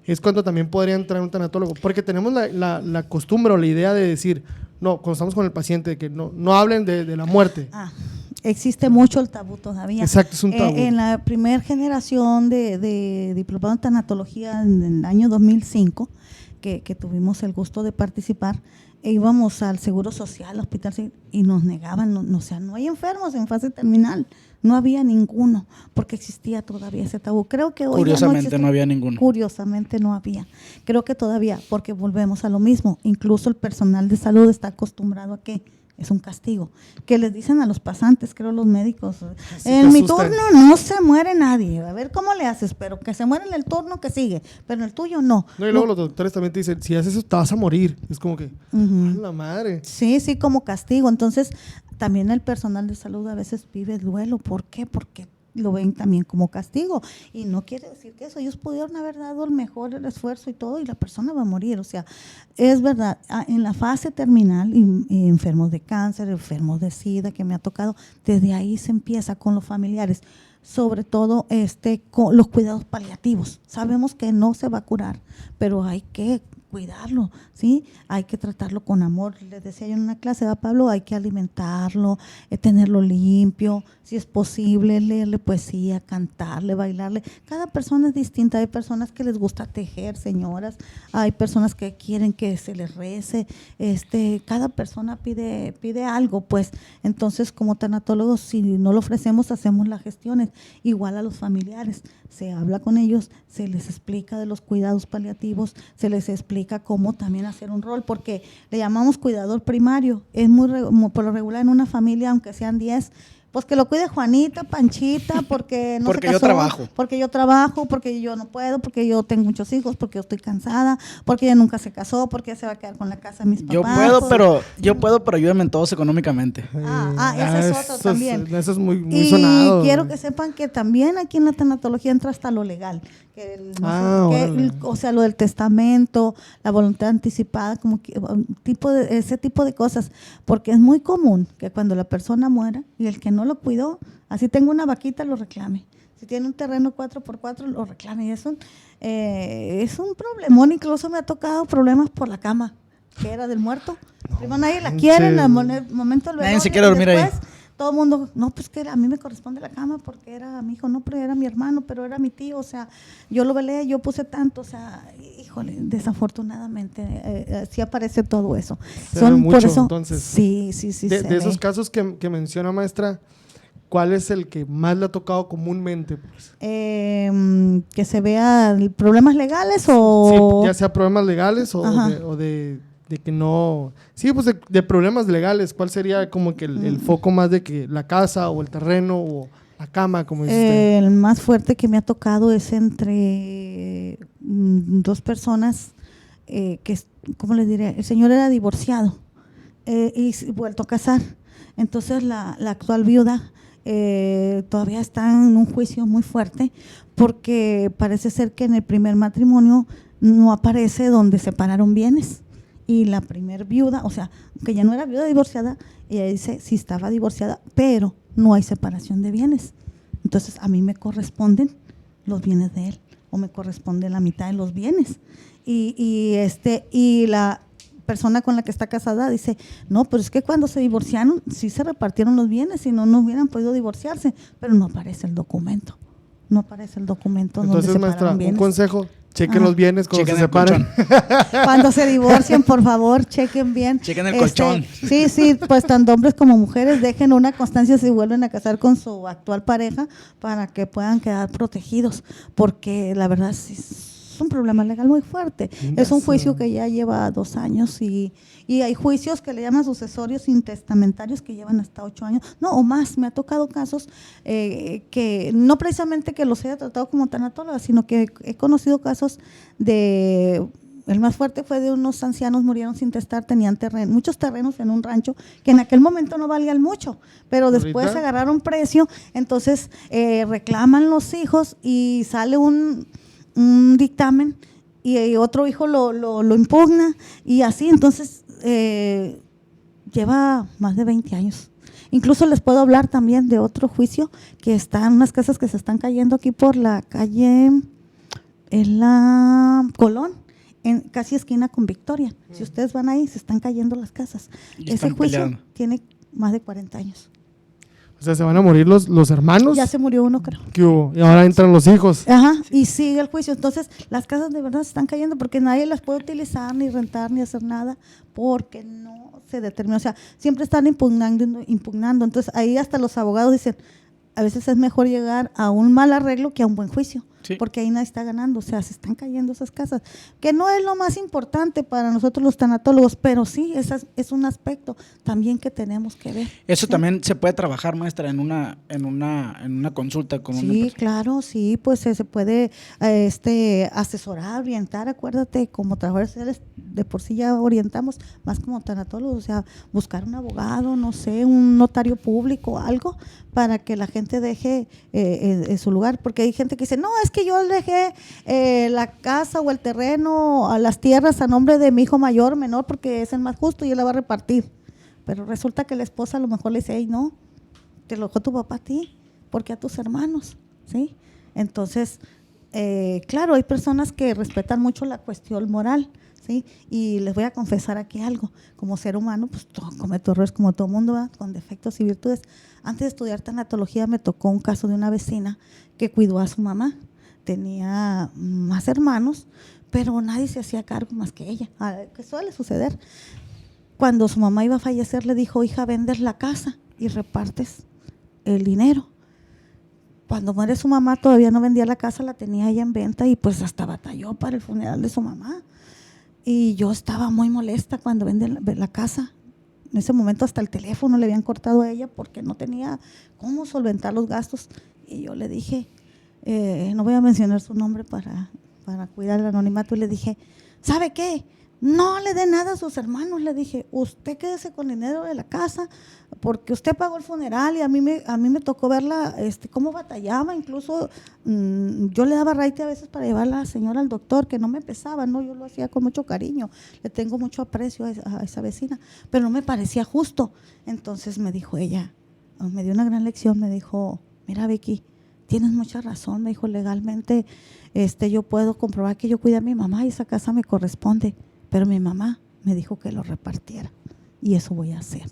[SPEAKER 1] es cuando también podría entrar un tanatólogo, porque tenemos la costumbre o la idea de decir, no, cuando estamos con el paciente, de que no hablen de la muerte.
[SPEAKER 3] Existe mucho el tabú todavía.
[SPEAKER 1] Exacto, es un tabú.
[SPEAKER 3] En la primera generación de diplomado en tanatología en el año 2005, que tuvimos el gusto de participar, íbamos al Seguro Social, al hospital, y nos negaban, o sea, no hay enfermos en fase terminal, no había ninguno, porque existía todavía ese tabú. Creo que hoy
[SPEAKER 2] curiosamente no había ninguno.
[SPEAKER 3] Curiosamente no había. Creo que todavía, porque volvemos a lo mismo, incluso el personal de salud está acostumbrado a que es un castigo, que les dicen a los pasantes, creo los médicos, en mi turno no se muere nadie, a ver cómo le haces, pero que se muere en el turno que sigue, pero en el tuyo no.
[SPEAKER 1] No, y luego los doctores también te dicen, si haces eso te vas a morir, es como que, la madre.
[SPEAKER 3] Sí, como castigo. Entonces también el personal de salud a veces vive duelo. ¿Por qué? Porque lo ven también como castigo, y no quiere decir que eso, ellos pudieron haber dado el esfuerzo y todo, y la persona va a morir. O sea, es verdad, en la fase terminal, y enfermos de cáncer, enfermos de SIDA, que me ha tocado, desde ahí se empieza con los familiares, sobre todo con los cuidados paliativos. Sabemos que no se va a curar, pero hay que cuidarlo, ¿sí? Hay que tratarlo con amor. Les decía yo en una clase, Pablo, hay que alimentarlo, tenerlo limpio, si es posible, leerle poesía, cantarle, bailarle. Cada persona es distinta. Hay personas que les gusta tejer, señoras, hay personas que quieren que se les rece, cada persona pide algo, pues. Entonces, como tanatólogos, si no lo ofrecemos, hacemos las gestiones. Igual a los familiares, se habla con ellos, se les explica de los cuidados paliativos, se les explica cómo también hacer un rol, porque le llamamos cuidador primario. Es por lo regular en una familia, aunque sean 10, pues que lo cuide Juanita, Panchita, porque no
[SPEAKER 2] porque
[SPEAKER 3] se casó,
[SPEAKER 2] porque
[SPEAKER 3] yo trabajo, porque yo no puedo, porque yo tengo muchos hijos, porque yo estoy cansada, porque ella nunca se casó, porque ella se va a quedar con la casa de mis papás.
[SPEAKER 2] Yo puedo, pero ayúdenme en todos económicamente.
[SPEAKER 3] Ese es otro también.
[SPEAKER 1] Eso es muy sonado.
[SPEAKER 3] Y quiero que sepan que también aquí en la tanatología entra hasta lo legal. O sea, lo del testamento, la voluntad anticipada, como que, ese tipo de cosas, porque es muy común que cuando la persona muera y el que no lo cuidó, así tengo una vaquita, lo reclame. Si tiene un terreno 4x4, lo reclame. Y es un problemón. Incluso me ha tocado problemas por la cama, que era del muerto. Primero nadie la quiere, en el momento del velorio.
[SPEAKER 2] Nadie se quiere dormir ahí.
[SPEAKER 3] Todo el mundo, no, pues que a mí me corresponde la cama porque era mi hijo, no, pero era mi hermano, pero era mi tío, o sea, yo lo velé, yo puse tanto, o sea, híjole, desafortunadamente, sí aparece todo eso.
[SPEAKER 1] Por eso, entonces,
[SPEAKER 3] sí.
[SPEAKER 1] De esos casos que menciona, maestra, ¿cuál es el que más le ha tocado comúnmente? Pues?
[SPEAKER 3] Que se vea problemas legales o...
[SPEAKER 1] Sí, ya sea problemas legales o de que no... Sí, pues de problemas legales. ¿Cuál sería como que el foco más de que la casa o el terreno o la cama, como dice usted?
[SPEAKER 3] El más fuerte que me ha tocado es entre dos personas que, ¿cómo les diré? El señor era divorciado y vuelto a casar. Entonces la actual viuda todavía está en un juicio muy fuerte porque parece ser que en el primer matrimonio no aparece donde separaron bienes. Y la primer viuda, o sea, que ya no era viuda divorciada, ella dice, sí estaba divorciada, pero no hay separación de bienes. Entonces, a mí me corresponden los bienes de él, o me corresponde la mitad de los bienes. Y la persona con la que está casada dice, no, pero es que cuando se divorciaron, sí se repartieron los bienes, si no, no hubieran podido divorciarse, pero no aparece el documento. No aparece el documento.
[SPEAKER 1] Entonces,
[SPEAKER 3] donde
[SPEAKER 1] maestra,
[SPEAKER 3] bienes.
[SPEAKER 1] Un consejo. Chequen los bienes cuando se separen.
[SPEAKER 3] Cuando se divorcien, por favor, chequen bien.
[SPEAKER 2] Chequen el colchón.
[SPEAKER 3] Sí, pues tanto hombres como mujeres dejen una constancia si vuelven a casar con su actual pareja para que puedan quedar protegidos, porque la verdad sí es un problema legal muy fuerte. Es un juicio que ya lleva 2 años y hay juicios que le llaman sucesorios intestamentarios que llevan hasta 8 años, no, o más. Me ha tocado casos que no precisamente que los haya tratado como tanatóloga, sino que he conocido casos de... El más fuerte fue de unos ancianos, murieron sin testar, tenían muchos terrenos en un rancho que en aquel momento no valían mucho, pero después agarraron precio, entonces reclaman los hijos y sale un dictamen y otro hijo lo impugna y así, entonces lleva más de 20 años. Incluso les puedo hablar también de otro juicio que están unas casas que se están cayendo aquí por la calle, en la Colón, en casi esquina con Victoria. Si ustedes van ahí, se están cayendo las casas. Ese juicio peleando. Tiene más de 40 años.
[SPEAKER 1] O sea, ¿se van a morir los hermanos?
[SPEAKER 3] Ya se murió uno, creo.
[SPEAKER 1] ¿Qué hubo? Y ahora entran los hijos.
[SPEAKER 3] Ajá, y sigue el juicio. Entonces, las casas de verdad se están cayendo porque nadie las puede utilizar, ni rentar, ni hacer nada, porque no se determina. O sea, siempre están impugnando. Entonces, ahí hasta los abogados dicen, a veces es mejor llegar a un mal arreglo que a un buen juicio. Sí. Porque ahí nadie está ganando, o sea, se están cayendo esas casas, que no es lo más importante para nosotros los tanatólogos, pero sí, es un aspecto también que tenemos que ver.
[SPEAKER 2] Eso ¿sí? También se puede trabajar, maestra, en una consulta con
[SPEAKER 3] sí,
[SPEAKER 2] una persona.
[SPEAKER 3] Claro, sí, pues se puede asesorar, orientar, acuérdate, como trabajadores de por sí ya orientamos, más como tanatólogos, o sea, buscar un abogado, no sé, un notario público, algo, para que la gente deje en su lugar, porque hay gente que dice, no, es que yo dejé la casa o el terreno, a las tierras a nombre de mi hijo mayor o menor porque es el más justo y él la va a repartir. Pero resulta que la esposa a lo mejor le dice, hey, no, te lo dejó tu papá a ti, porque a tus hermanos, ¿sí? Entonces, claro, hay personas que respetan mucho la cuestión moral, ¿sí? Y les voy a confesar aquí algo, como ser humano, pues cometo errores como todo mundo, ¿verdad? Con defectos y virtudes. Antes de estudiar tanatología me tocó un caso de una vecina que cuidó a su mamá. Tenía más hermanos, pero nadie se hacía cargo más que ella, que suele suceder. Cuando su mamá iba a fallecer, le dijo, hija, vendes la casa y repartes el dinero. Cuando muere su mamá, todavía no vendía la casa, la tenía ella en venta y pues hasta batalló para el funeral de su mamá. Y yo estaba muy molesta cuando vende la casa. En ese momento hasta el teléfono le habían cortado a ella porque no tenía cómo solventar los gastos. Y yo le dije, no voy a mencionar su nombre para cuidar el anonimato, y le dije, ¿sabe qué? No le dé nada a sus hermanos, le dije, usted quédese con el dinero de la casa, porque usted pagó el funeral y a mí me tocó verla, cómo batallaba, incluso yo le daba raite a veces para llevar a la señora al doctor, que no me pesaba, no, yo lo hacía con mucho cariño, le tengo mucho aprecio a esa vecina, pero no me parecía justo. Entonces me dijo ella, me dio una gran lección, me dijo, mira Vicky, tienes mucha razón, me dijo, legalmente yo puedo comprobar que yo cuidé a mi mamá y esa casa me corresponde, pero mi mamá me dijo que lo repartiera y eso voy a hacer.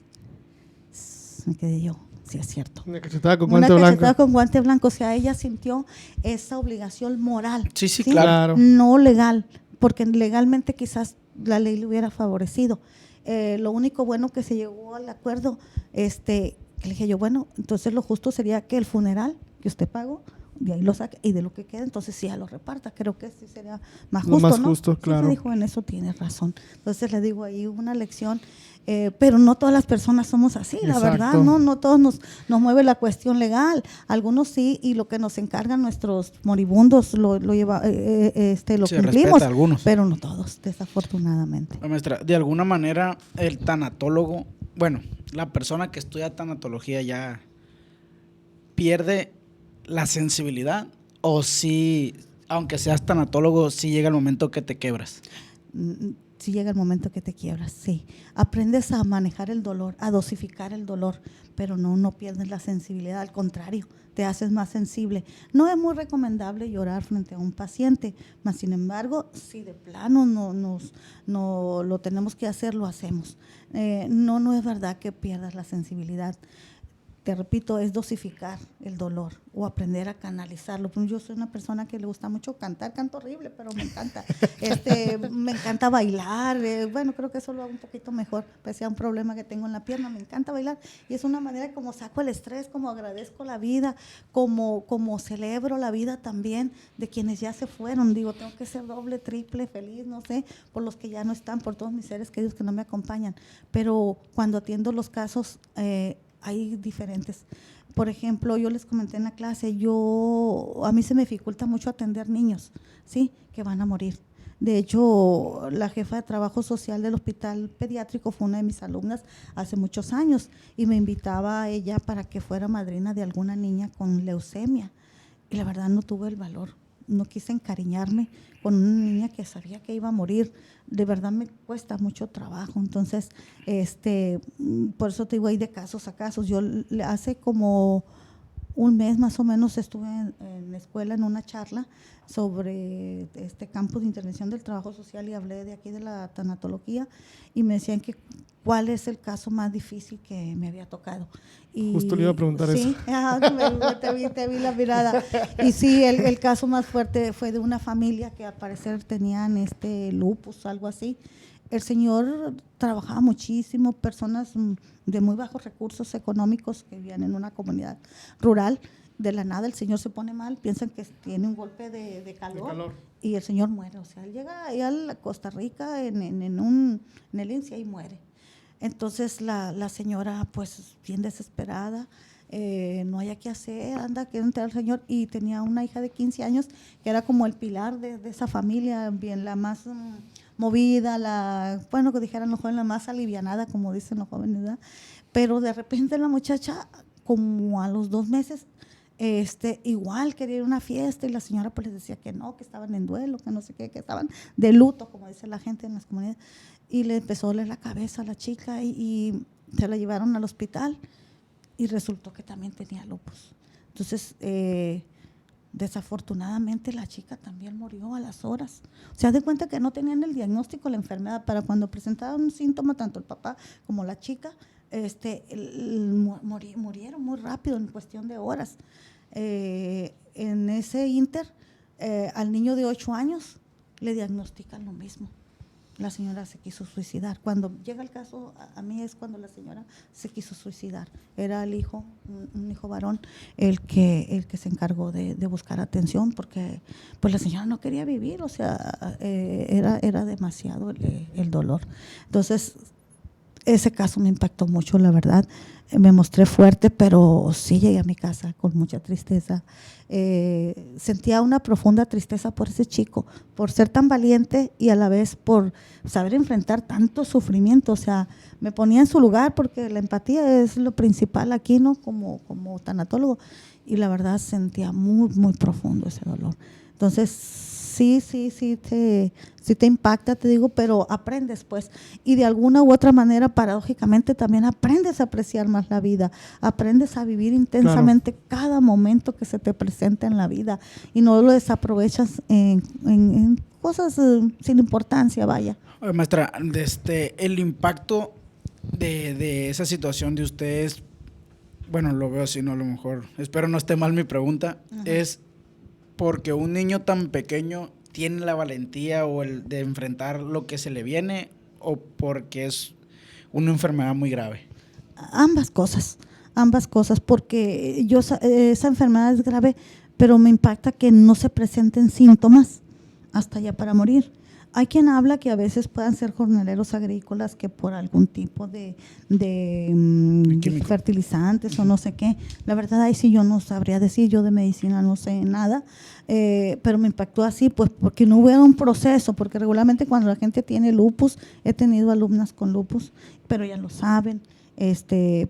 [SPEAKER 3] Me quedé yo, sí es cierto.
[SPEAKER 1] Una cachetada con guante blanco. Una cachetada
[SPEAKER 3] con guante blanco, o sea, ella sintió esa obligación moral.
[SPEAKER 2] Sí, claro.
[SPEAKER 3] No legal, porque legalmente quizás la ley le hubiera favorecido. Lo único bueno que se llegó al acuerdo, que le dije yo, bueno, entonces lo justo sería que el funeral que usted pagó, de ahí lo saque y de lo que quede, entonces sí ya lo reparta. Creo que sí sería más justo,
[SPEAKER 1] más
[SPEAKER 3] ¿no?
[SPEAKER 1] justo, claro.
[SPEAKER 3] Sí, me dijo, en eso tienes razón. Entonces le digo ahí una lección, pero no todas las personas somos así, la verdad, no todos nos mueve la cuestión legal. Algunos sí, y lo que nos encargan nuestros moribundos lo cumplimos,
[SPEAKER 2] algunos,
[SPEAKER 3] pero no todos, desafortunadamente.
[SPEAKER 2] Maestra, de alguna manera el tanatólogo, bueno, la persona que estudia tanatología ya pierde la sensibilidad, o si, aunque seas tanatólogo, si llega el momento que te quebras.
[SPEAKER 3] Sí llega el momento que te quiebras, sí. Aprendes a manejar el dolor, a dosificar el dolor, pero no pierdes la sensibilidad, al contrario, te haces más sensible. No es muy recomendable llorar frente a un paciente, mas sin embargo, si de plano no lo tenemos que hacer, lo hacemos. No es verdad que pierdas la sensibilidad. Te repito, es dosificar el dolor o aprender a canalizarlo. Yo soy una persona que le gusta mucho cantar, canto horrible, pero me encanta. Me encanta bailar, bueno, creo que eso lo hago un poquito mejor, pese a un problema que tengo en la pierna, me encanta bailar y es una manera como saco el estrés, como agradezco la vida, como celebro la vida también de quienes ya se fueron. Digo, tengo que ser doble, triple, feliz, no sé, por los que ya no están, por todos mis seres queridos que no me acompañan, pero cuando atiendo los casos, hay diferentes. Por ejemplo, yo les comenté en la clase, a mí se me dificulta mucho atender niños, ¿sí? Que van a morir. De hecho, la jefa de trabajo social del hospital pediátrico fue una de mis alumnas hace muchos años y me invitaba a ella para que fuera madrina de alguna niña con leucemia. Y la verdad no tuve el valor no quise encariñarme con una niña que sabía que iba a morir. De verdad me cuesta mucho trabajo. Entonces, por eso te digo, hay de casos a casos. Yo hace como un mes más o menos estuve en la escuela en una charla sobre este campo de intervención del trabajo social y hablé de aquí de la tanatología y me decían que cuál es el caso más difícil que me había tocado. Y
[SPEAKER 1] justo le iba a preguntar eso.
[SPEAKER 3] Sí, te vi la mirada. Y sí, el caso más fuerte fue de una familia que al parecer tenían lupus, algo así. El señor trabajaba muchísimo, personas de muy bajos recursos económicos que vivían en una comunidad rural. De la nada el señor se pone mal, piensan que tiene un golpe de calor y el señor muere. O sea, él llega ahí a Costa Rica en el INSS y muere. Entonces la señora, pues bien desesperada, no haya qué hacer, anda, quiere entrar al señor, y tenía una hija de 15 años que era como el pilar de esa familia, bien la más movida, que dijeran los jóvenes, la más alivianada, como dicen los jóvenes, ¿verdad? Pero de repente la muchacha, como a los 2 meses, igual quería ir a una fiesta y la señora pues les decía que no, que estaban en duelo, que no sé qué, que estaban de luto, como dice la gente en las comunidades, y le empezó a doler la cabeza a la chica y se la llevaron al hospital y resultó que también tenía lupus. Entonces, desafortunadamente la chica también murió a las horas. O sea, de cuenta que no tenían el diagnóstico de la enfermedad. Para cuando presentaban un síntoma, tanto el papá como la chica, murieron muy rápido, en cuestión de horas. En ese inter, al niño de 8 años le diagnostican lo mismo. La señora se quiso suicidar. Cuando llega el caso, a mí es cuando la señora se quiso suicidar. Era el hijo, un hijo varón, el que se encargó de buscar atención, porque pues la señora no quería vivir, o sea, era demasiado el dolor. Entonces, ese caso me impactó mucho, la verdad. Me mostré fuerte, pero sí llegué a mi casa con mucha tristeza. Sentía una profunda tristeza por ese chico, por ser tan valiente y a la vez por saber enfrentar tanto sufrimiento. O sea, me ponía en su lugar porque la empatía es lo principal aquí, ¿no? Como tanatólogo. Y la verdad sentía muy, muy profundo ese dolor. Entonces, sí te impacta, te digo, pero aprendes pues, y de alguna u otra manera, paradójicamente, también aprendes a apreciar más la vida, aprendes a vivir intensamente cada momento que se te presenta en la vida y no lo desaprovechas en cosas sin importancia, vaya.
[SPEAKER 2] Oye, maestra, el impacto de esa situación de ustedes, bueno, lo veo así, no, a lo mejor, espero no esté mal mi pregunta, es porque un niño tan pequeño tiene la valentía o el de enfrentar lo que se le viene, o porque es una enfermedad muy grave.
[SPEAKER 3] Ambas cosas, porque esa enfermedad es grave, pero me impacta que no se presenten síntomas hasta ya para morir. Hay quien habla que a veces puedan ser jornaleros agrícolas que por algún tipo de fertilizantes o no sé qué. La verdad ahí sí yo no sabría decir, yo de medicina no sé nada, pero me impactó así, pues porque no hubiera un proceso, porque regularmente cuando la gente tiene lupus, he tenido alumnas con lupus, pero ya lo saben,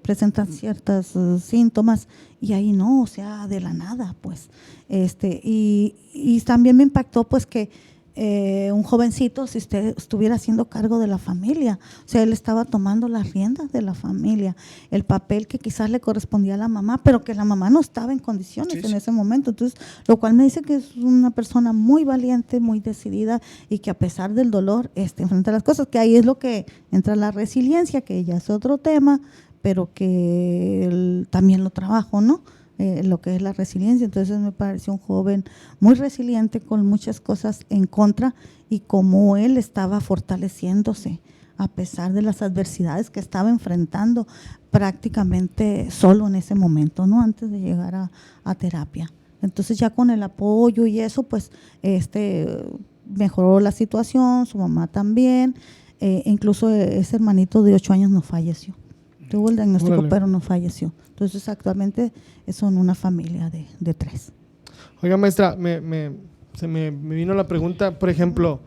[SPEAKER 3] presentan ciertos síntomas y ahí no, o sea, de la nada, pues. Y también me impactó pues que un jovencito, si usted estuviera haciendo cargo de la familia, o sea, él estaba tomando las riendas de la familia, el papel que quizás le correspondía a la mamá, pero que la mamá no estaba en condiciones en ese momento. Entonces, lo cual me dice que es una persona muy valiente, muy decidida y que a pesar del dolor enfrenta las cosas, que ahí es lo que entra la resiliencia, que ya es otro tema, pero que él también lo trabajo, ¿no? Lo que es la resiliencia. Entonces me pareció un joven muy resiliente, con muchas cosas en contra, y como él estaba fortaleciéndose a pesar de las adversidades que estaba enfrentando prácticamente solo en ese momento, ¿no? Antes de llegar a terapia. Entonces ya con el apoyo y eso, pues mejoró la situación, su mamá también, incluso ese hermanito de 8 años no falleció. Tuvo el diagnóstico, pero no falleció. Entonces, actualmente son una familia de 3.
[SPEAKER 1] Oiga, maestra, se me vino la pregunta, por ejemplo,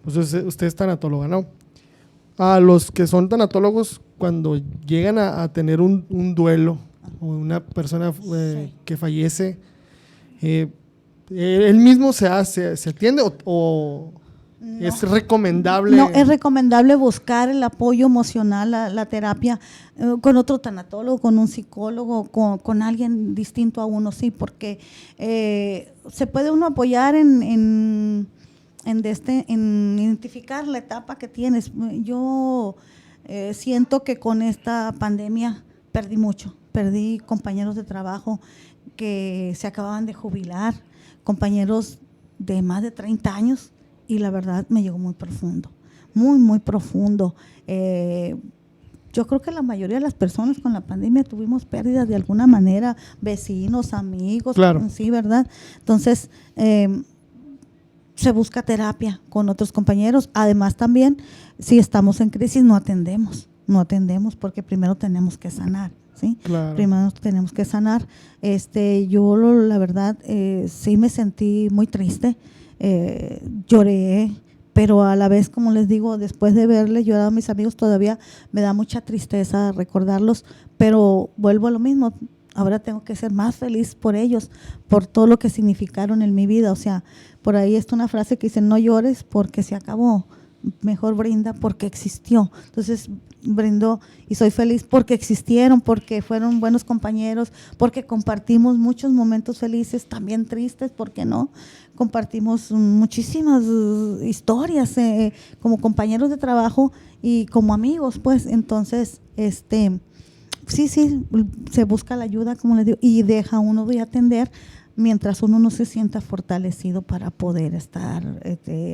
[SPEAKER 1] pues usted es tanatóloga, ¿no? A los que son tanatólogos, cuando llegan a tener un duelo o una persona que fallece, ¿Él mismo se atiende o no, es recomendable?
[SPEAKER 3] No, es recomendable buscar el apoyo emocional, la terapia con otro tanatólogo, con un psicólogo, con alguien distinto a uno, sí, porque se puede uno apoyar en identificar la etapa que tienes. Yo siento que con esta pandemia perdí compañeros de trabajo que se acababan de jubilar, compañeros de más de 30 años, y la verdad me llegó muy profundo, muy, muy profundo. Yo creo que la mayoría de las personas con la pandemia tuvimos pérdidas de alguna manera, vecinos, amigos,
[SPEAKER 1] claro.
[SPEAKER 3] Sí, ¿verdad? Entonces, se busca terapia con otros compañeros. Además también, si estamos en crisis, no atendemos porque primero tenemos que sanar. ¿Sí?
[SPEAKER 1] Claro.
[SPEAKER 3] Primero tenemos que sanar. Yo la verdad sí me sentí muy triste, lloré, pero a la vez, como les digo, después de verle llorar a mis amigos todavía me da mucha tristeza recordarlos, pero vuelvo a lo mismo. Ahora tengo que ser más feliz por ellos, por todo lo que significaron en mi vida. O sea, por ahí está una frase que dice: no llores porque se acabó, mejor brinda porque existió. Entonces brindo y soy feliz porque existieron, porque fueron buenos compañeros, porque compartimos muchos momentos felices, también tristes, ¿por qué no? Compartimos muchísimas historias como compañeros de trabajo y como amigos, pues. Entonces, sí, se busca la ayuda, como les digo, y deja uno de atender mientras uno no se sienta fortalecido para poder estar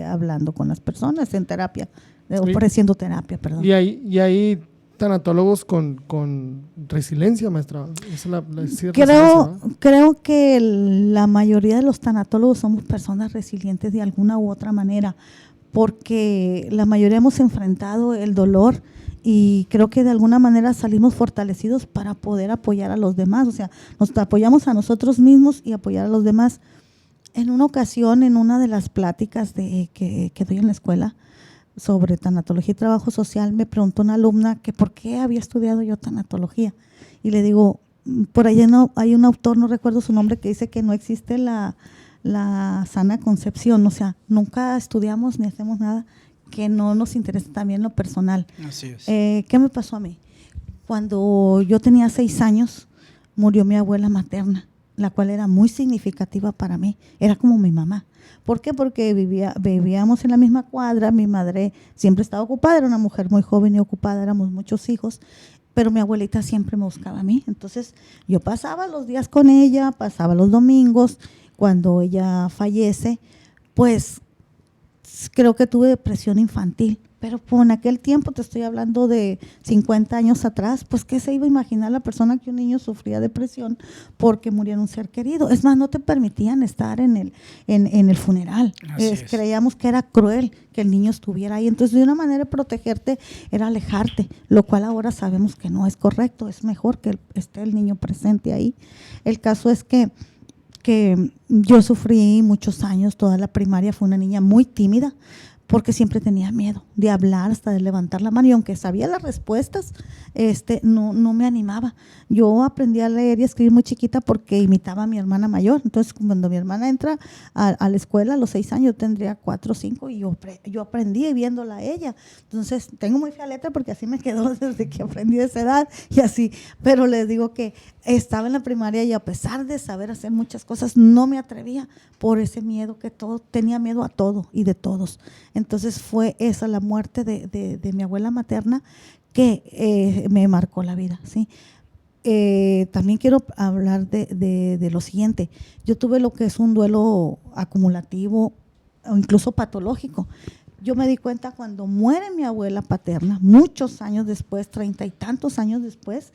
[SPEAKER 3] hablando con las personas en terapia, ofreciendo terapia, perdón.
[SPEAKER 1] Y hay tanatólogos con resiliencia, maestra.
[SPEAKER 3] Creo que la mayoría de los tanatólogos somos personas resilientes de alguna u otra manera, porque la mayoría hemos enfrentado el dolor y creo que de alguna manera salimos fortalecidos para poder apoyar a los demás. O sea, nos apoyamos a nosotros mismos y apoyar a los demás. En una ocasión, en una de las pláticas que doy en la escuela sobre tanatología y trabajo social, me preguntó una alumna que por qué había estudiado yo tanatología. Y le digo, por ahí hay un autor, no recuerdo su nombre, que dice que no existe la sana concepción. O sea, nunca estudiamos ni hacemos nada que no nos interesa también lo personal.
[SPEAKER 2] Así es.
[SPEAKER 3] ¿Qué me pasó a mí? Cuando yo tenía 6 años, murió mi abuela materna, la cual era muy significativa para mí. Era como mi mamá. ¿Por qué? Porque vivíamos en la misma cuadra, mi madre siempre estaba ocupada, era una mujer muy joven y ocupada, éramos muchos hijos, pero mi abuelita siempre me buscaba a mí. Entonces, yo pasaba los días con ella, pasaba los domingos. Cuando ella fallece, pues creo que tuve depresión infantil, pero en aquel tiempo, te estoy hablando de 50 años atrás, pues ¿qué se iba a imaginar la persona que un niño sufría depresión porque muriera un ser querido? Es más, no te permitían estar en el funeral. Creíamos que era cruel que el niño estuviera ahí. Entonces, de una manera de protegerte era alejarte, lo cual ahora sabemos que no es correcto. Es mejor que esté el niño presente ahí. El caso es que yo sufrí muchos años, toda la primaria, fue una niña muy tímida porque siempre tenía miedo de hablar, hasta de levantar la mano, y aunque sabía las respuestas, no me animaba. Yo aprendí a leer y a escribir muy chiquita porque imitaba a mi hermana mayor. Entonces, cuando mi hermana entra a la escuela a los 6 años, yo tendría 4 o 5 y yo aprendí viéndola a ella. Entonces, tengo muy fea letra porque así me quedó desde que aprendí de esa edad y así. Pero les digo que estaba en la primaria y a pesar de saber hacer muchas cosas, no me atrevía por ese miedo tenía miedo a todo y de todos. Entonces fue esa la muerte de mi abuela materna que me marcó la vida, ¿sí? También quiero hablar de lo siguiente. Yo tuve lo que es un duelo acumulativo o incluso patológico. Yo me di cuenta cuando muere mi abuela paterna, muchos años después, 30 y tantos años después,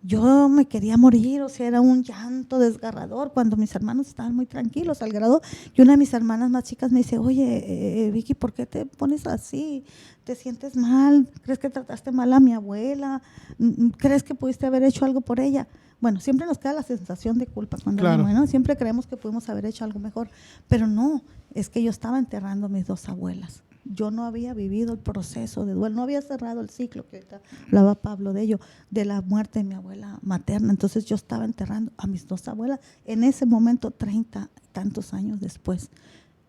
[SPEAKER 3] yo me quería morir. O sea, era un llanto desgarrador cuando mis hermanos estaban muy tranquilos, al grado que una de mis hermanas más chicas me dice: oye, Vicky, ¿por qué te pones así? ¿Te sientes mal? ¿Crees que trataste mal a mi abuela? ¿Crees que pudiste haber hecho algo por ella? bueno, siempre nos queda la sensación de culpa cuando ¿no? Siempre creemos que pudimos haber hecho algo mejor, pero no, es que yo estaba enterrando a mis 2 abuelas. Yo no había vivido el proceso de duelo, no había cerrado el ciclo, que ahorita hablaba Pablo de ello, de la muerte de mi abuela materna. Entonces yo estaba enterrando a mis 2 abuelas en ese momento, 30 y tantos años después.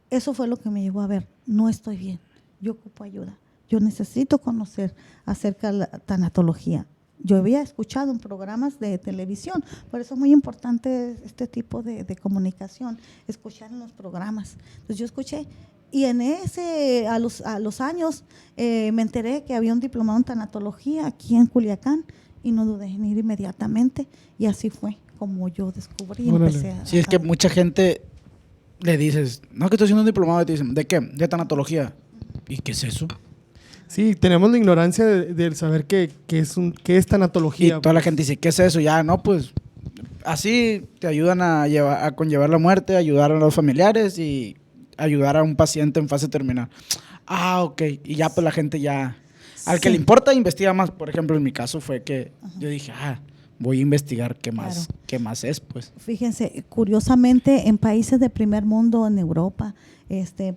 [SPEAKER 3] Eso fue lo que me llevó a ver, no estoy bien, yo ocupo ayuda, yo necesito conocer acerca de la tanatología. Yo había escuchado en programas de televisión, por eso es muy importante este tipo de comunicación, escuchar en los programas. Entonces yo escuché, y en a los años me enteré que había un diplomado en tanatología aquí en Culiacán, y no dudé en ir inmediatamente, y así fue como yo descubrí y empecé a...
[SPEAKER 2] Sí, es que mucha gente le dices, no, que estoy haciendo un diplomado, y te dicen, ¿de qué? De tanatología. ¿Y qué es eso?
[SPEAKER 1] Sí, tenemos la ignorancia de saber qué es tanatología.
[SPEAKER 2] Y toda la gente dice, ¿qué es eso? Ya, no, pues así te ayudan a conllevar la muerte, ayudar a los familiares y ayudar a un paciente en fase terminal. Ah, ok. Y ya pues la gente ya, al que le importa, investiga más. Por ejemplo, en mi caso fue que yo dije, voy a investigar qué más es, pues.
[SPEAKER 3] Fíjense, curiosamente, en países de primer mundo, en Europa,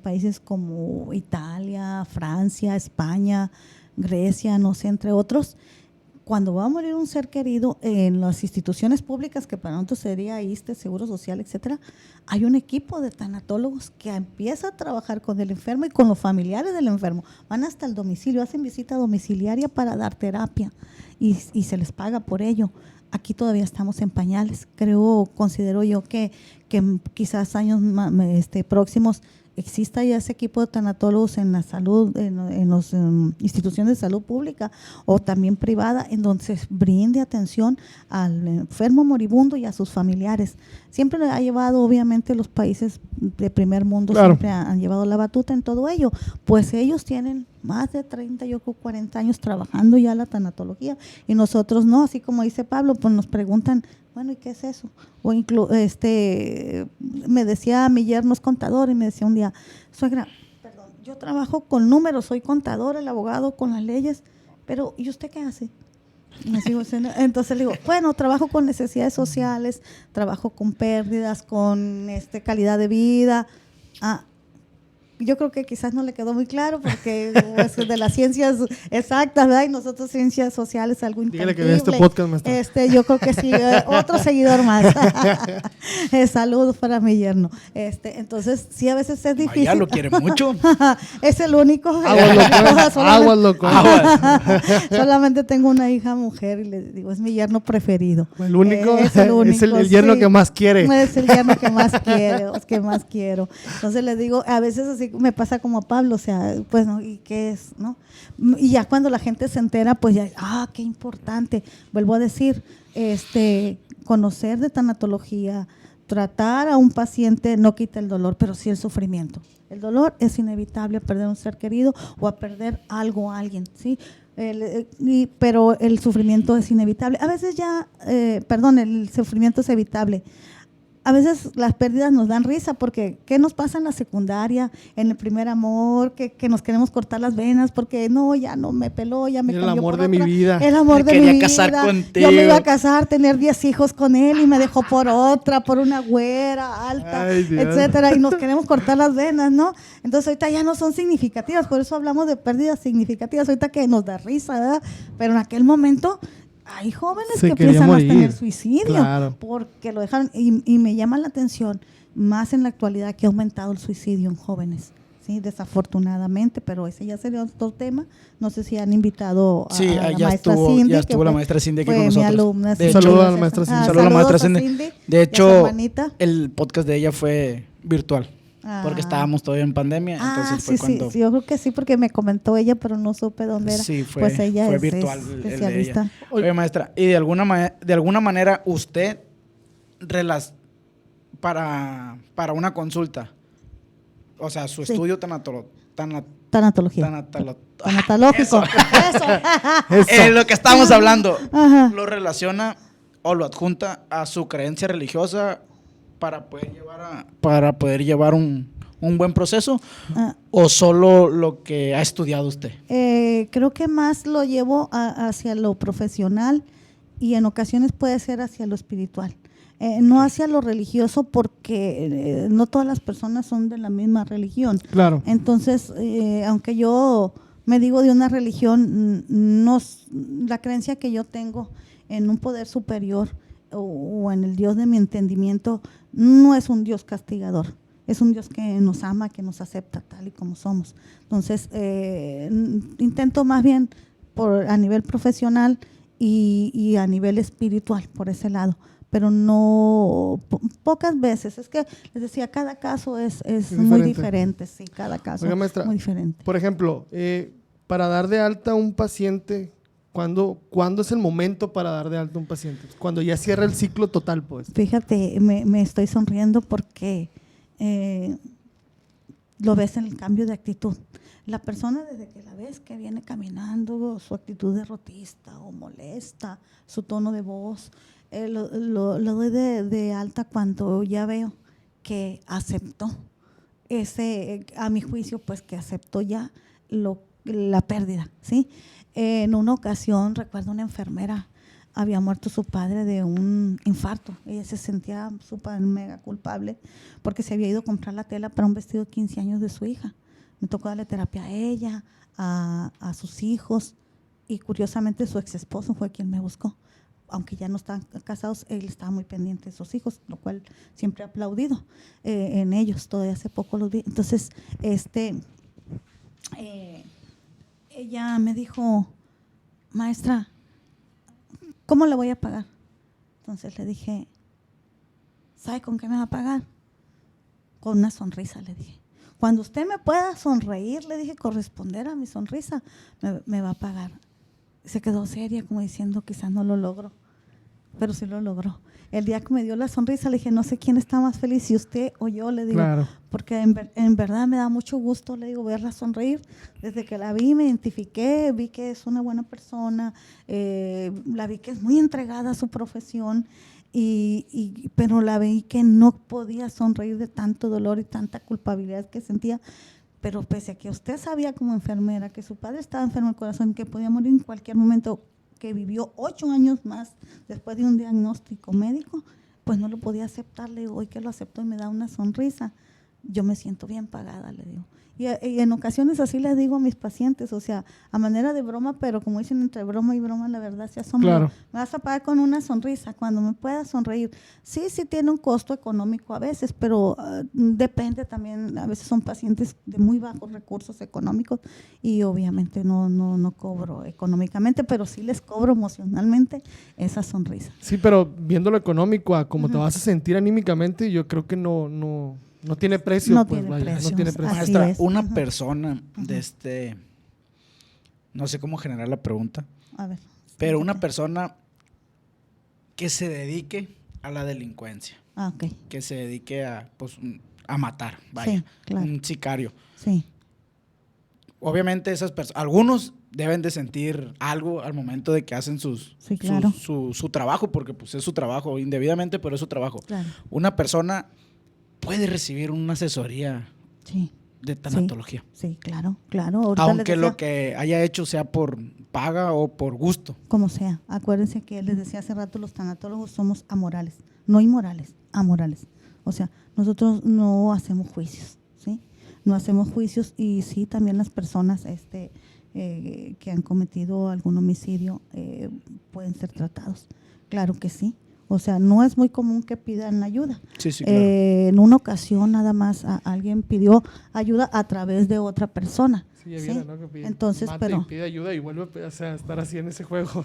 [SPEAKER 3] países como Italia, Francia, España, Grecia, no sé, entre otros, cuando va a morir un ser querido, en las instituciones públicas, que para nosotros sería ISSSTE, Seguro Social, etcétera, hay un equipo de tanatólogos que empieza a trabajar con el enfermo y con los familiares del enfermo. Van hasta el domicilio, hacen visita domiciliaria para dar terapia y se les paga por ello. Aquí todavía estamos en pañales. Considero yo que quizás años próximos exista ya ese equipo de tanatólogos en la salud, en las instituciones de salud pública o también privada, en donde se brinde atención al enfermo moribundo y a sus familiares. Siempre ha llevado, obviamente, los países de primer mundo, siempre han llevado la batuta en todo ello, pues ellos tienen más de 30, yo creo 40 años trabajando ya la tanatología, y nosotros no, así como dice Pablo, pues nos preguntan, bueno, ¿y qué es eso? O me decía mi yerno es contador y me decía un día, suegra, perdón, yo trabajo con números, soy contador, el abogado con las leyes, pero ¿y usted qué hace? Entonces le digo, bueno, trabajo con necesidades sociales, trabajo con pérdidas, con calidad de vida. Yo creo que quizás no le quedó muy claro porque es de las ciencias exactas, ¿verdad? Y nosotros ciencias sociales, algo intangible.
[SPEAKER 1] Dígale que vea este podcast, maestra.
[SPEAKER 3] Yo creo que sí, otro seguidor más. Saludos para mi yerno. Entonces, sí, a veces es difícil.
[SPEAKER 2] Ya lo quiere mucho.
[SPEAKER 3] Es el único.
[SPEAKER 1] Aguas, loco.
[SPEAKER 3] Solamente tengo una hija mujer y le digo, es mi yerno preferido.
[SPEAKER 1] El único.
[SPEAKER 3] Es el único,
[SPEAKER 1] el yerno que más quiere.
[SPEAKER 3] Es el yerno que más quiere, es que más quiero. Entonces le digo, a veces así me pasa como a Pablo, o sea, pues, ¿no? ¿Y qué es? ¿No? Y ya cuando la gente se entera, pues ya, qué importante. Vuelvo a decir, conocer de tanatología, tratar a un paciente no quita el dolor, pero sí el sufrimiento. El dolor es inevitable a perder un ser querido o a perder algo a alguien, ¿sí? Pero el sufrimiento es inevitable. A veces el sufrimiento es evitable. A veces las pérdidas nos dan risa porque ¿qué nos pasa en la secundaria, en el primer amor? Que nos queremos cortar las venas porque no, ya no me peló, ya me cambió.
[SPEAKER 1] El amor
[SPEAKER 3] por
[SPEAKER 1] de
[SPEAKER 3] otra.
[SPEAKER 1] mi vida.
[SPEAKER 3] El amor de mi vida.
[SPEAKER 2] Quería casar contigo.
[SPEAKER 3] Yo me iba a casar, tener 10 hijos con él y me dejó por otra, por una güera alta, etcétera. Y nos queremos cortar las venas, ¿no? Entonces ahorita ya no son significativas, por eso hablamos de pérdidas significativas, ahorita que nos da risa, ¿verdad? Pero en aquel momento hay jóvenes que piensan hasta en el suicidio, porque lo dejaron, y me llama la atención, más en la actualidad, que ha aumentado el suicidio en jóvenes, ¿sí? Desafortunadamente, pero ese ya sería otro tema. No sé si han invitado a la maestra Cindy.
[SPEAKER 2] Ya estuvo la maestra Cindy aquí con nosotros.
[SPEAKER 3] Mi alumna.
[SPEAKER 1] Saludos a la maestra Cindy.
[SPEAKER 2] Saludos a la maestra Cindy. De hecho, el podcast de ella fue virtual. Porque estábamos todavía en pandemia, entonces fue cuando...
[SPEAKER 3] Sí, yo creo que sí, porque me comentó ella, pero no supe dónde era.
[SPEAKER 2] Sí,
[SPEAKER 3] pues ella
[SPEAKER 2] fue
[SPEAKER 3] es
[SPEAKER 2] virtual
[SPEAKER 3] especialista.
[SPEAKER 2] El de ella. Oye, maestra, ¿y de alguna manera usted para una consulta, o sea, su estudio
[SPEAKER 3] tanatología.
[SPEAKER 2] Tanatológico. Eso. Lo que estamos hablando, lo relaciona o lo adjunta a su creencia religiosa para poder llevar un buen proceso, o solo lo que ha estudiado usted?
[SPEAKER 3] Creo que más lo llevo hacia lo profesional y en ocasiones puede ser hacia lo espiritual. No hacia lo religioso, porque no todas las personas son de la misma religión.
[SPEAKER 1] Claro.
[SPEAKER 3] Entonces, aunque yo me digo de una religión, no, la creencia que yo tengo en un poder superior o en el Dios de mi entendimiento no es un Dios castigador. Es un Dios que nos ama, que nos acepta tal y como somos. Entonces, intento más bien a nivel profesional y a nivel espiritual, por ese lado. Pero no, pocas veces. Es que les decía, cada caso es muy diferente. Sí, cada caso
[SPEAKER 1] Oiga, maestra,
[SPEAKER 3] muy diferente.
[SPEAKER 1] Por ejemplo, para dar de alta a un paciente, ¿cuándo es el momento para dar de alta a un paciente? Cuando ya cierra el ciclo total, pues.
[SPEAKER 3] Fíjate, me estoy sonriendo porque lo ves en el cambio de actitud. La persona, desde que la ves que viene caminando, su actitud derrotista o molesta, su tono de voz, lo doy de alta cuando ya veo que aceptó a mi juicio, pues que aceptó ya la pérdida, ¿sí? En una ocasión, recuerdo una enfermera, había muerto su padre de un infarto. Ella se sentía súper mega culpable porque se había ido a comprar la tela para un vestido de 15 años de su hija. Me tocó darle terapia a ella, a sus hijos, y curiosamente su ex esposo fue quien me buscó. Aunque ya no estaban casados, él estaba muy pendiente de sus hijos, lo cual siempre he aplaudido en ellos. Todavía hace poco los vi. Entonces, ella me dijo, maestra, ¿cómo le voy a pagar? Entonces le dije, ¿sabe con qué me va a pagar? Con una sonrisa, le dije. Cuando usted me pueda sonreír, le dije, corresponder a mi sonrisa, me va a pagar. Se quedó seria, como diciendo, quizás no lo logro, pero sí lo logró. El día que me dio la sonrisa, le dije, no sé quién está más feliz, si usted o yo, le digo,
[SPEAKER 1] claro,
[SPEAKER 3] porque en verdad me da mucho gusto, le digo, verla sonreír. Desde que la vi, me identifiqué, vi que es una buena persona, la vi que es muy entregada a su profesión, pero la vi que no podía sonreír de tanto dolor y tanta culpabilidad que sentía. Pero pese a que usted sabía como enfermera que su padre estaba enfermo del corazón, que podía morir en cualquier momento, que vivió 8 años más después de un diagnóstico médico, pues no lo podía aceptar. Le digo, hoy que lo aceptó y me da una sonrisa, yo me siento bien pagada, le digo. Y en ocasiones así les digo a mis pacientes, o sea, a manera de broma, pero como dicen, entre broma y broma la verdad se asombra.
[SPEAKER 1] Claro.
[SPEAKER 3] Me vas a pagar con una sonrisa, cuando me puedas sonreír. Sí tiene un costo económico a veces, pero depende también. A veces son pacientes de muy bajos recursos económicos y obviamente no cobro económicamente, pero sí les cobro emocionalmente esa sonrisa.
[SPEAKER 1] Sí, pero viendo lo económico a cómo te vas a sentir anímicamente, yo creo que no tiene precio.
[SPEAKER 3] No
[SPEAKER 1] pues,
[SPEAKER 3] tiene precio.
[SPEAKER 1] No tiene precio.
[SPEAKER 2] Maestra, una persona no sé cómo generar la pregunta,
[SPEAKER 3] a ver,
[SPEAKER 2] pero una persona que se dedique a la delincuencia,
[SPEAKER 3] okay,
[SPEAKER 2] que se dedique a matar, vaya,
[SPEAKER 3] sí, claro,
[SPEAKER 2] un sicario.
[SPEAKER 3] Sí.
[SPEAKER 2] Obviamente esas personas, algunos deben de sentir algo al momento de que hacen su trabajo, porque pues es su trabajo, indebidamente, pero es su trabajo.
[SPEAKER 3] Claro.
[SPEAKER 2] Una persona puede recibir una asesoría de tanatología.
[SPEAKER 3] Sí, claro. Ahorita
[SPEAKER 2] aunque lo que haya hecho sea por paga o por gusto.
[SPEAKER 3] Como sea. Acuérdense que les decía hace rato, los tanatólogos somos amorales, no inmorales, amorales. O sea, nosotros no hacemos juicios, ¿sí? No hacemos juicios, y sí, también las personas que han cometido algún homicidio pueden ser tratados. Claro que sí. O sea, no es muy común que pidan ayuda.
[SPEAKER 2] Sí, claro.
[SPEAKER 3] En una ocasión nada más alguien pidió ayuda a través de otra persona.
[SPEAKER 1] Sí, ya viene, ¿no? Que pide,
[SPEAKER 3] entonces,
[SPEAKER 1] y pide ayuda y vuelve a estar así en ese juego.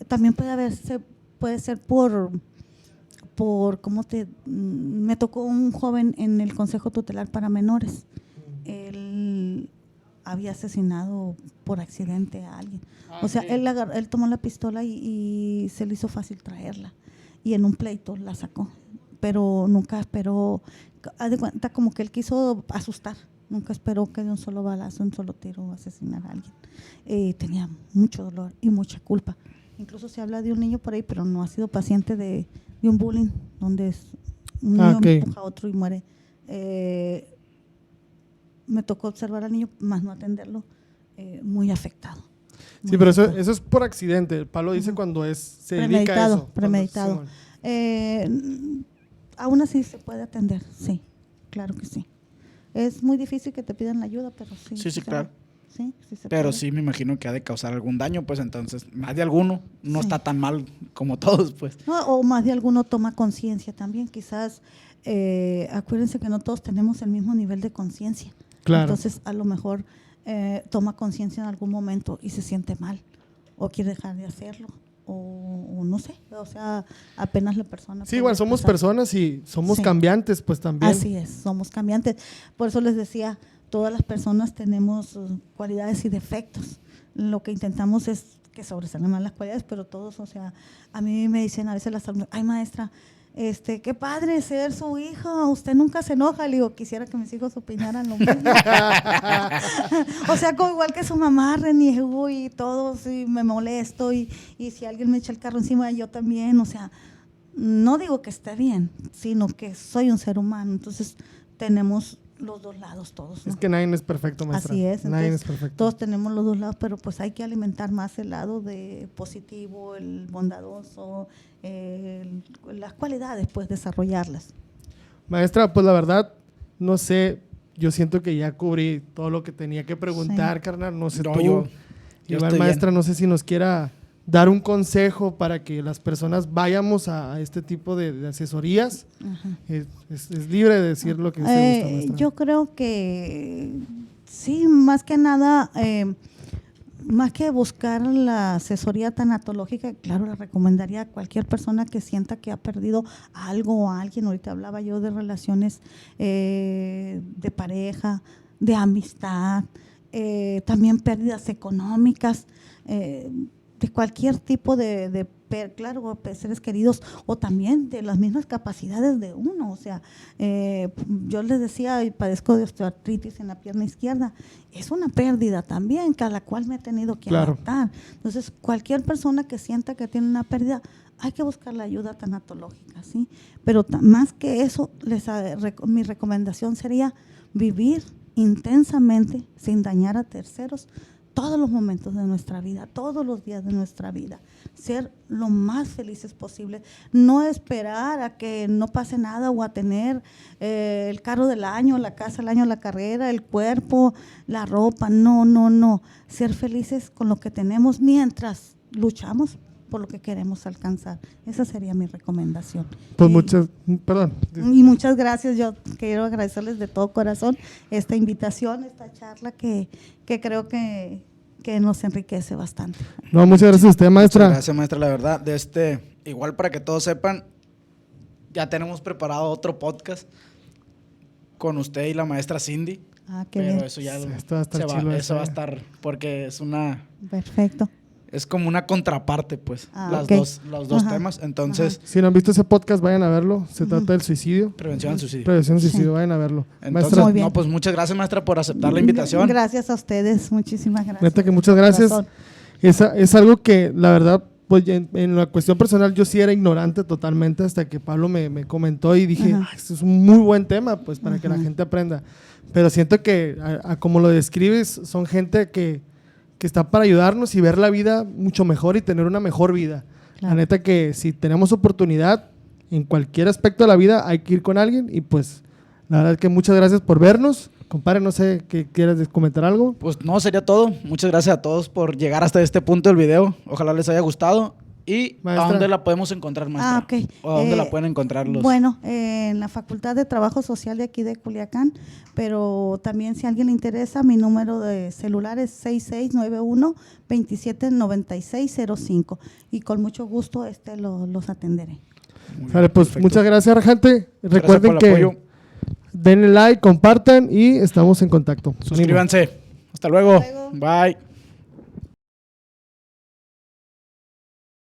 [SPEAKER 3] También puede ser me tocó un joven en el Consejo Tutelar para Menores. Él había asesinado por accidente a alguien. O sea, él tomó la pistola y se le hizo fácil traerla. Y en un pleito la sacó. Pero nunca esperó, haz de cuenta, como que él quiso asustar. Nunca esperó que de un solo balazo, un solo tiro, asesinar a alguien. Tenía mucho dolor y mucha culpa. Incluso se habla de un niño por ahí, pero no ha sido paciente de un bullying, donde un niño empuja a otro y muere. Me tocó observar al niño, más no atenderlo, muy afectado.
[SPEAKER 1] Sí, pero eso es por accidente. Pablo dice cuando se dedica a eso.
[SPEAKER 3] Premeditado. Aún así se puede atender, sí, claro que sí. Es muy difícil que te pidan la ayuda, pero sí.
[SPEAKER 2] Sí, claro.
[SPEAKER 3] Sí, se
[SPEAKER 2] pero
[SPEAKER 3] puede.
[SPEAKER 2] Sí me imagino que ha de causar algún daño, pues entonces, más de alguno, no está tan mal como todos, pues.
[SPEAKER 3] No, o más de alguno toma conciencia también, quizás, acuérdense que no todos tenemos el mismo nivel de conciencia.
[SPEAKER 1] Claro.
[SPEAKER 3] Entonces, a lo mejor toma conciencia en algún momento y se siente mal, o quiere dejar de hacerlo, o no sé, o sea, apenas la persona.
[SPEAKER 1] Sí, igual somos personas y somos cambiantes, pues también.
[SPEAKER 3] Así es, somos cambiantes. Por eso les decía, todas las personas tenemos cualidades y defectos. Lo que intentamos es que sobresalgan más las cualidades, pero todos, o sea, a mí me dicen a veces las alumnas, ay maestra, qué padre ser su hija, usted nunca se enoja. Le digo, quisiera que mis hijos opinaran lo mismo. O sea, como igual que su mamá, reniego y todo, y me molesto, y si alguien me echa el carro encima, yo también. O sea, no digo que esté bien, sino que soy un ser humano, entonces tenemos los dos lados todos, ¿no?
[SPEAKER 1] Es que nadie es perfecto, maestra.
[SPEAKER 3] Así es.
[SPEAKER 1] Nadie es perfecto.
[SPEAKER 3] Todos tenemos los dos lados, pero pues hay que alimentar más el lado de positivo, el bondadoso, las cualidades, pues desarrollarlas.
[SPEAKER 1] Maestra, pues la verdad, no sé, yo siento que ya cubrí todo lo que tenía que preguntar, carnal, no sé tú.
[SPEAKER 2] Yo
[SPEAKER 1] Igual, maestra, no sé si nos quiera dar un consejo para que las personas vayamos a este tipo de asesorías. Es libre de decir lo que usted gusta, maestra.
[SPEAKER 3] Yo creo que sí, más que nada, más que buscar la asesoría tanatológica, claro, le recomendaría a cualquier persona que sienta que ha perdido algo o a alguien. Ahorita hablaba yo de relaciones de pareja, de amistad, también pérdidas económicas, de cualquier tipo claro, seres queridos, o también de las mismas capacidades de uno. O sea, yo les decía, padezco de osteoartritis en la pierna izquierda. Es una pérdida también, a la cual me he tenido que adaptar. Entonces, cualquier persona que sienta que tiene una pérdida, hay que buscar la ayuda tanatológica, ¿sí? Pero más que eso, mi recomendación sería vivir intensamente, sin dañar a terceros, todos los momentos de nuestra vida, todos los días de nuestra vida, ser lo más felices posible, no esperar a que no pase nada o a tener el carro del año, la casa del año, la carrera, el cuerpo, la ropa, no, ser felices con lo que tenemos mientras luchamos por lo que queremos alcanzar. Esa sería mi recomendación.
[SPEAKER 1] Pues perdón.
[SPEAKER 3] Y muchas gracias, yo quiero agradecerles de todo corazón esta invitación, esta charla que creo que nos enriquece bastante.
[SPEAKER 1] No, muchas gracias a usted, maestra.
[SPEAKER 2] Muchas gracias, maestra, la verdad. Igual para que todos sepan, ya tenemos preparado otro podcast con usted y la maestra Cindy.
[SPEAKER 3] Qué
[SPEAKER 2] pero
[SPEAKER 3] bien.
[SPEAKER 2] eso ya
[SPEAKER 1] Esto va a estar chido.
[SPEAKER 2] eso va a estar, porque
[SPEAKER 3] Perfecto.
[SPEAKER 2] Es como una contraparte, pues, los dos temas. Entonces,
[SPEAKER 1] si no han visto ese podcast, vayan a verlo. Se trata del suicidio.
[SPEAKER 2] Prevención al suicidio.
[SPEAKER 1] Prevención al suicidio, vayan a verlo.
[SPEAKER 2] Entonces, maestra, pues muchas gracias, maestra, por aceptar la invitación.
[SPEAKER 3] Gracias a ustedes, muchísimas gracias.
[SPEAKER 1] Neta que muchas gracias. Es algo que, la verdad, pues en la cuestión personal yo sí era ignorante totalmente hasta que Pablo me comentó y dije, este es un muy buen tema, pues, para que la gente aprenda. Pero siento que, como lo describes, son gente que está para ayudarnos y ver la vida mucho mejor y tener una mejor vida. Claro. La neta que si tenemos oportunidad en cualquier aspecto de la vida hay que ir con alguien y pues la verdad que muchas gracias por vernos. Compadre, no sé, ¿qué quieres comentar algo?
[SPEAKER 2] Pues no, sería todo. Muchas gracias a todos por llegar hasta este punto del video. Ojalá les haya gustado. ¿Y maestra, a dónde la podemos encontrar, maestra?
[SPEAKER 3] Okay.
[SPEAKER 2] ¿O a dónde la pueden encontrar los?
[SPEAKER 3] Bueno, en la Facultad de Trabajo Social de aquí de Culiacán, pero también si a alguien le interesa, mi número de celular es 6691-279605 y con mucho gusto los atenderé.
[SPEAKER 1] Vale, pues perfecto. Muchas gracias, gente. Recuerden que
[SPEAKER 2] apoyo.
[SPEAKER 1] Denle like, compartan y estamos en contacto.
[SPEAKER 2] Suscríbanse. Hasta luego. Bye.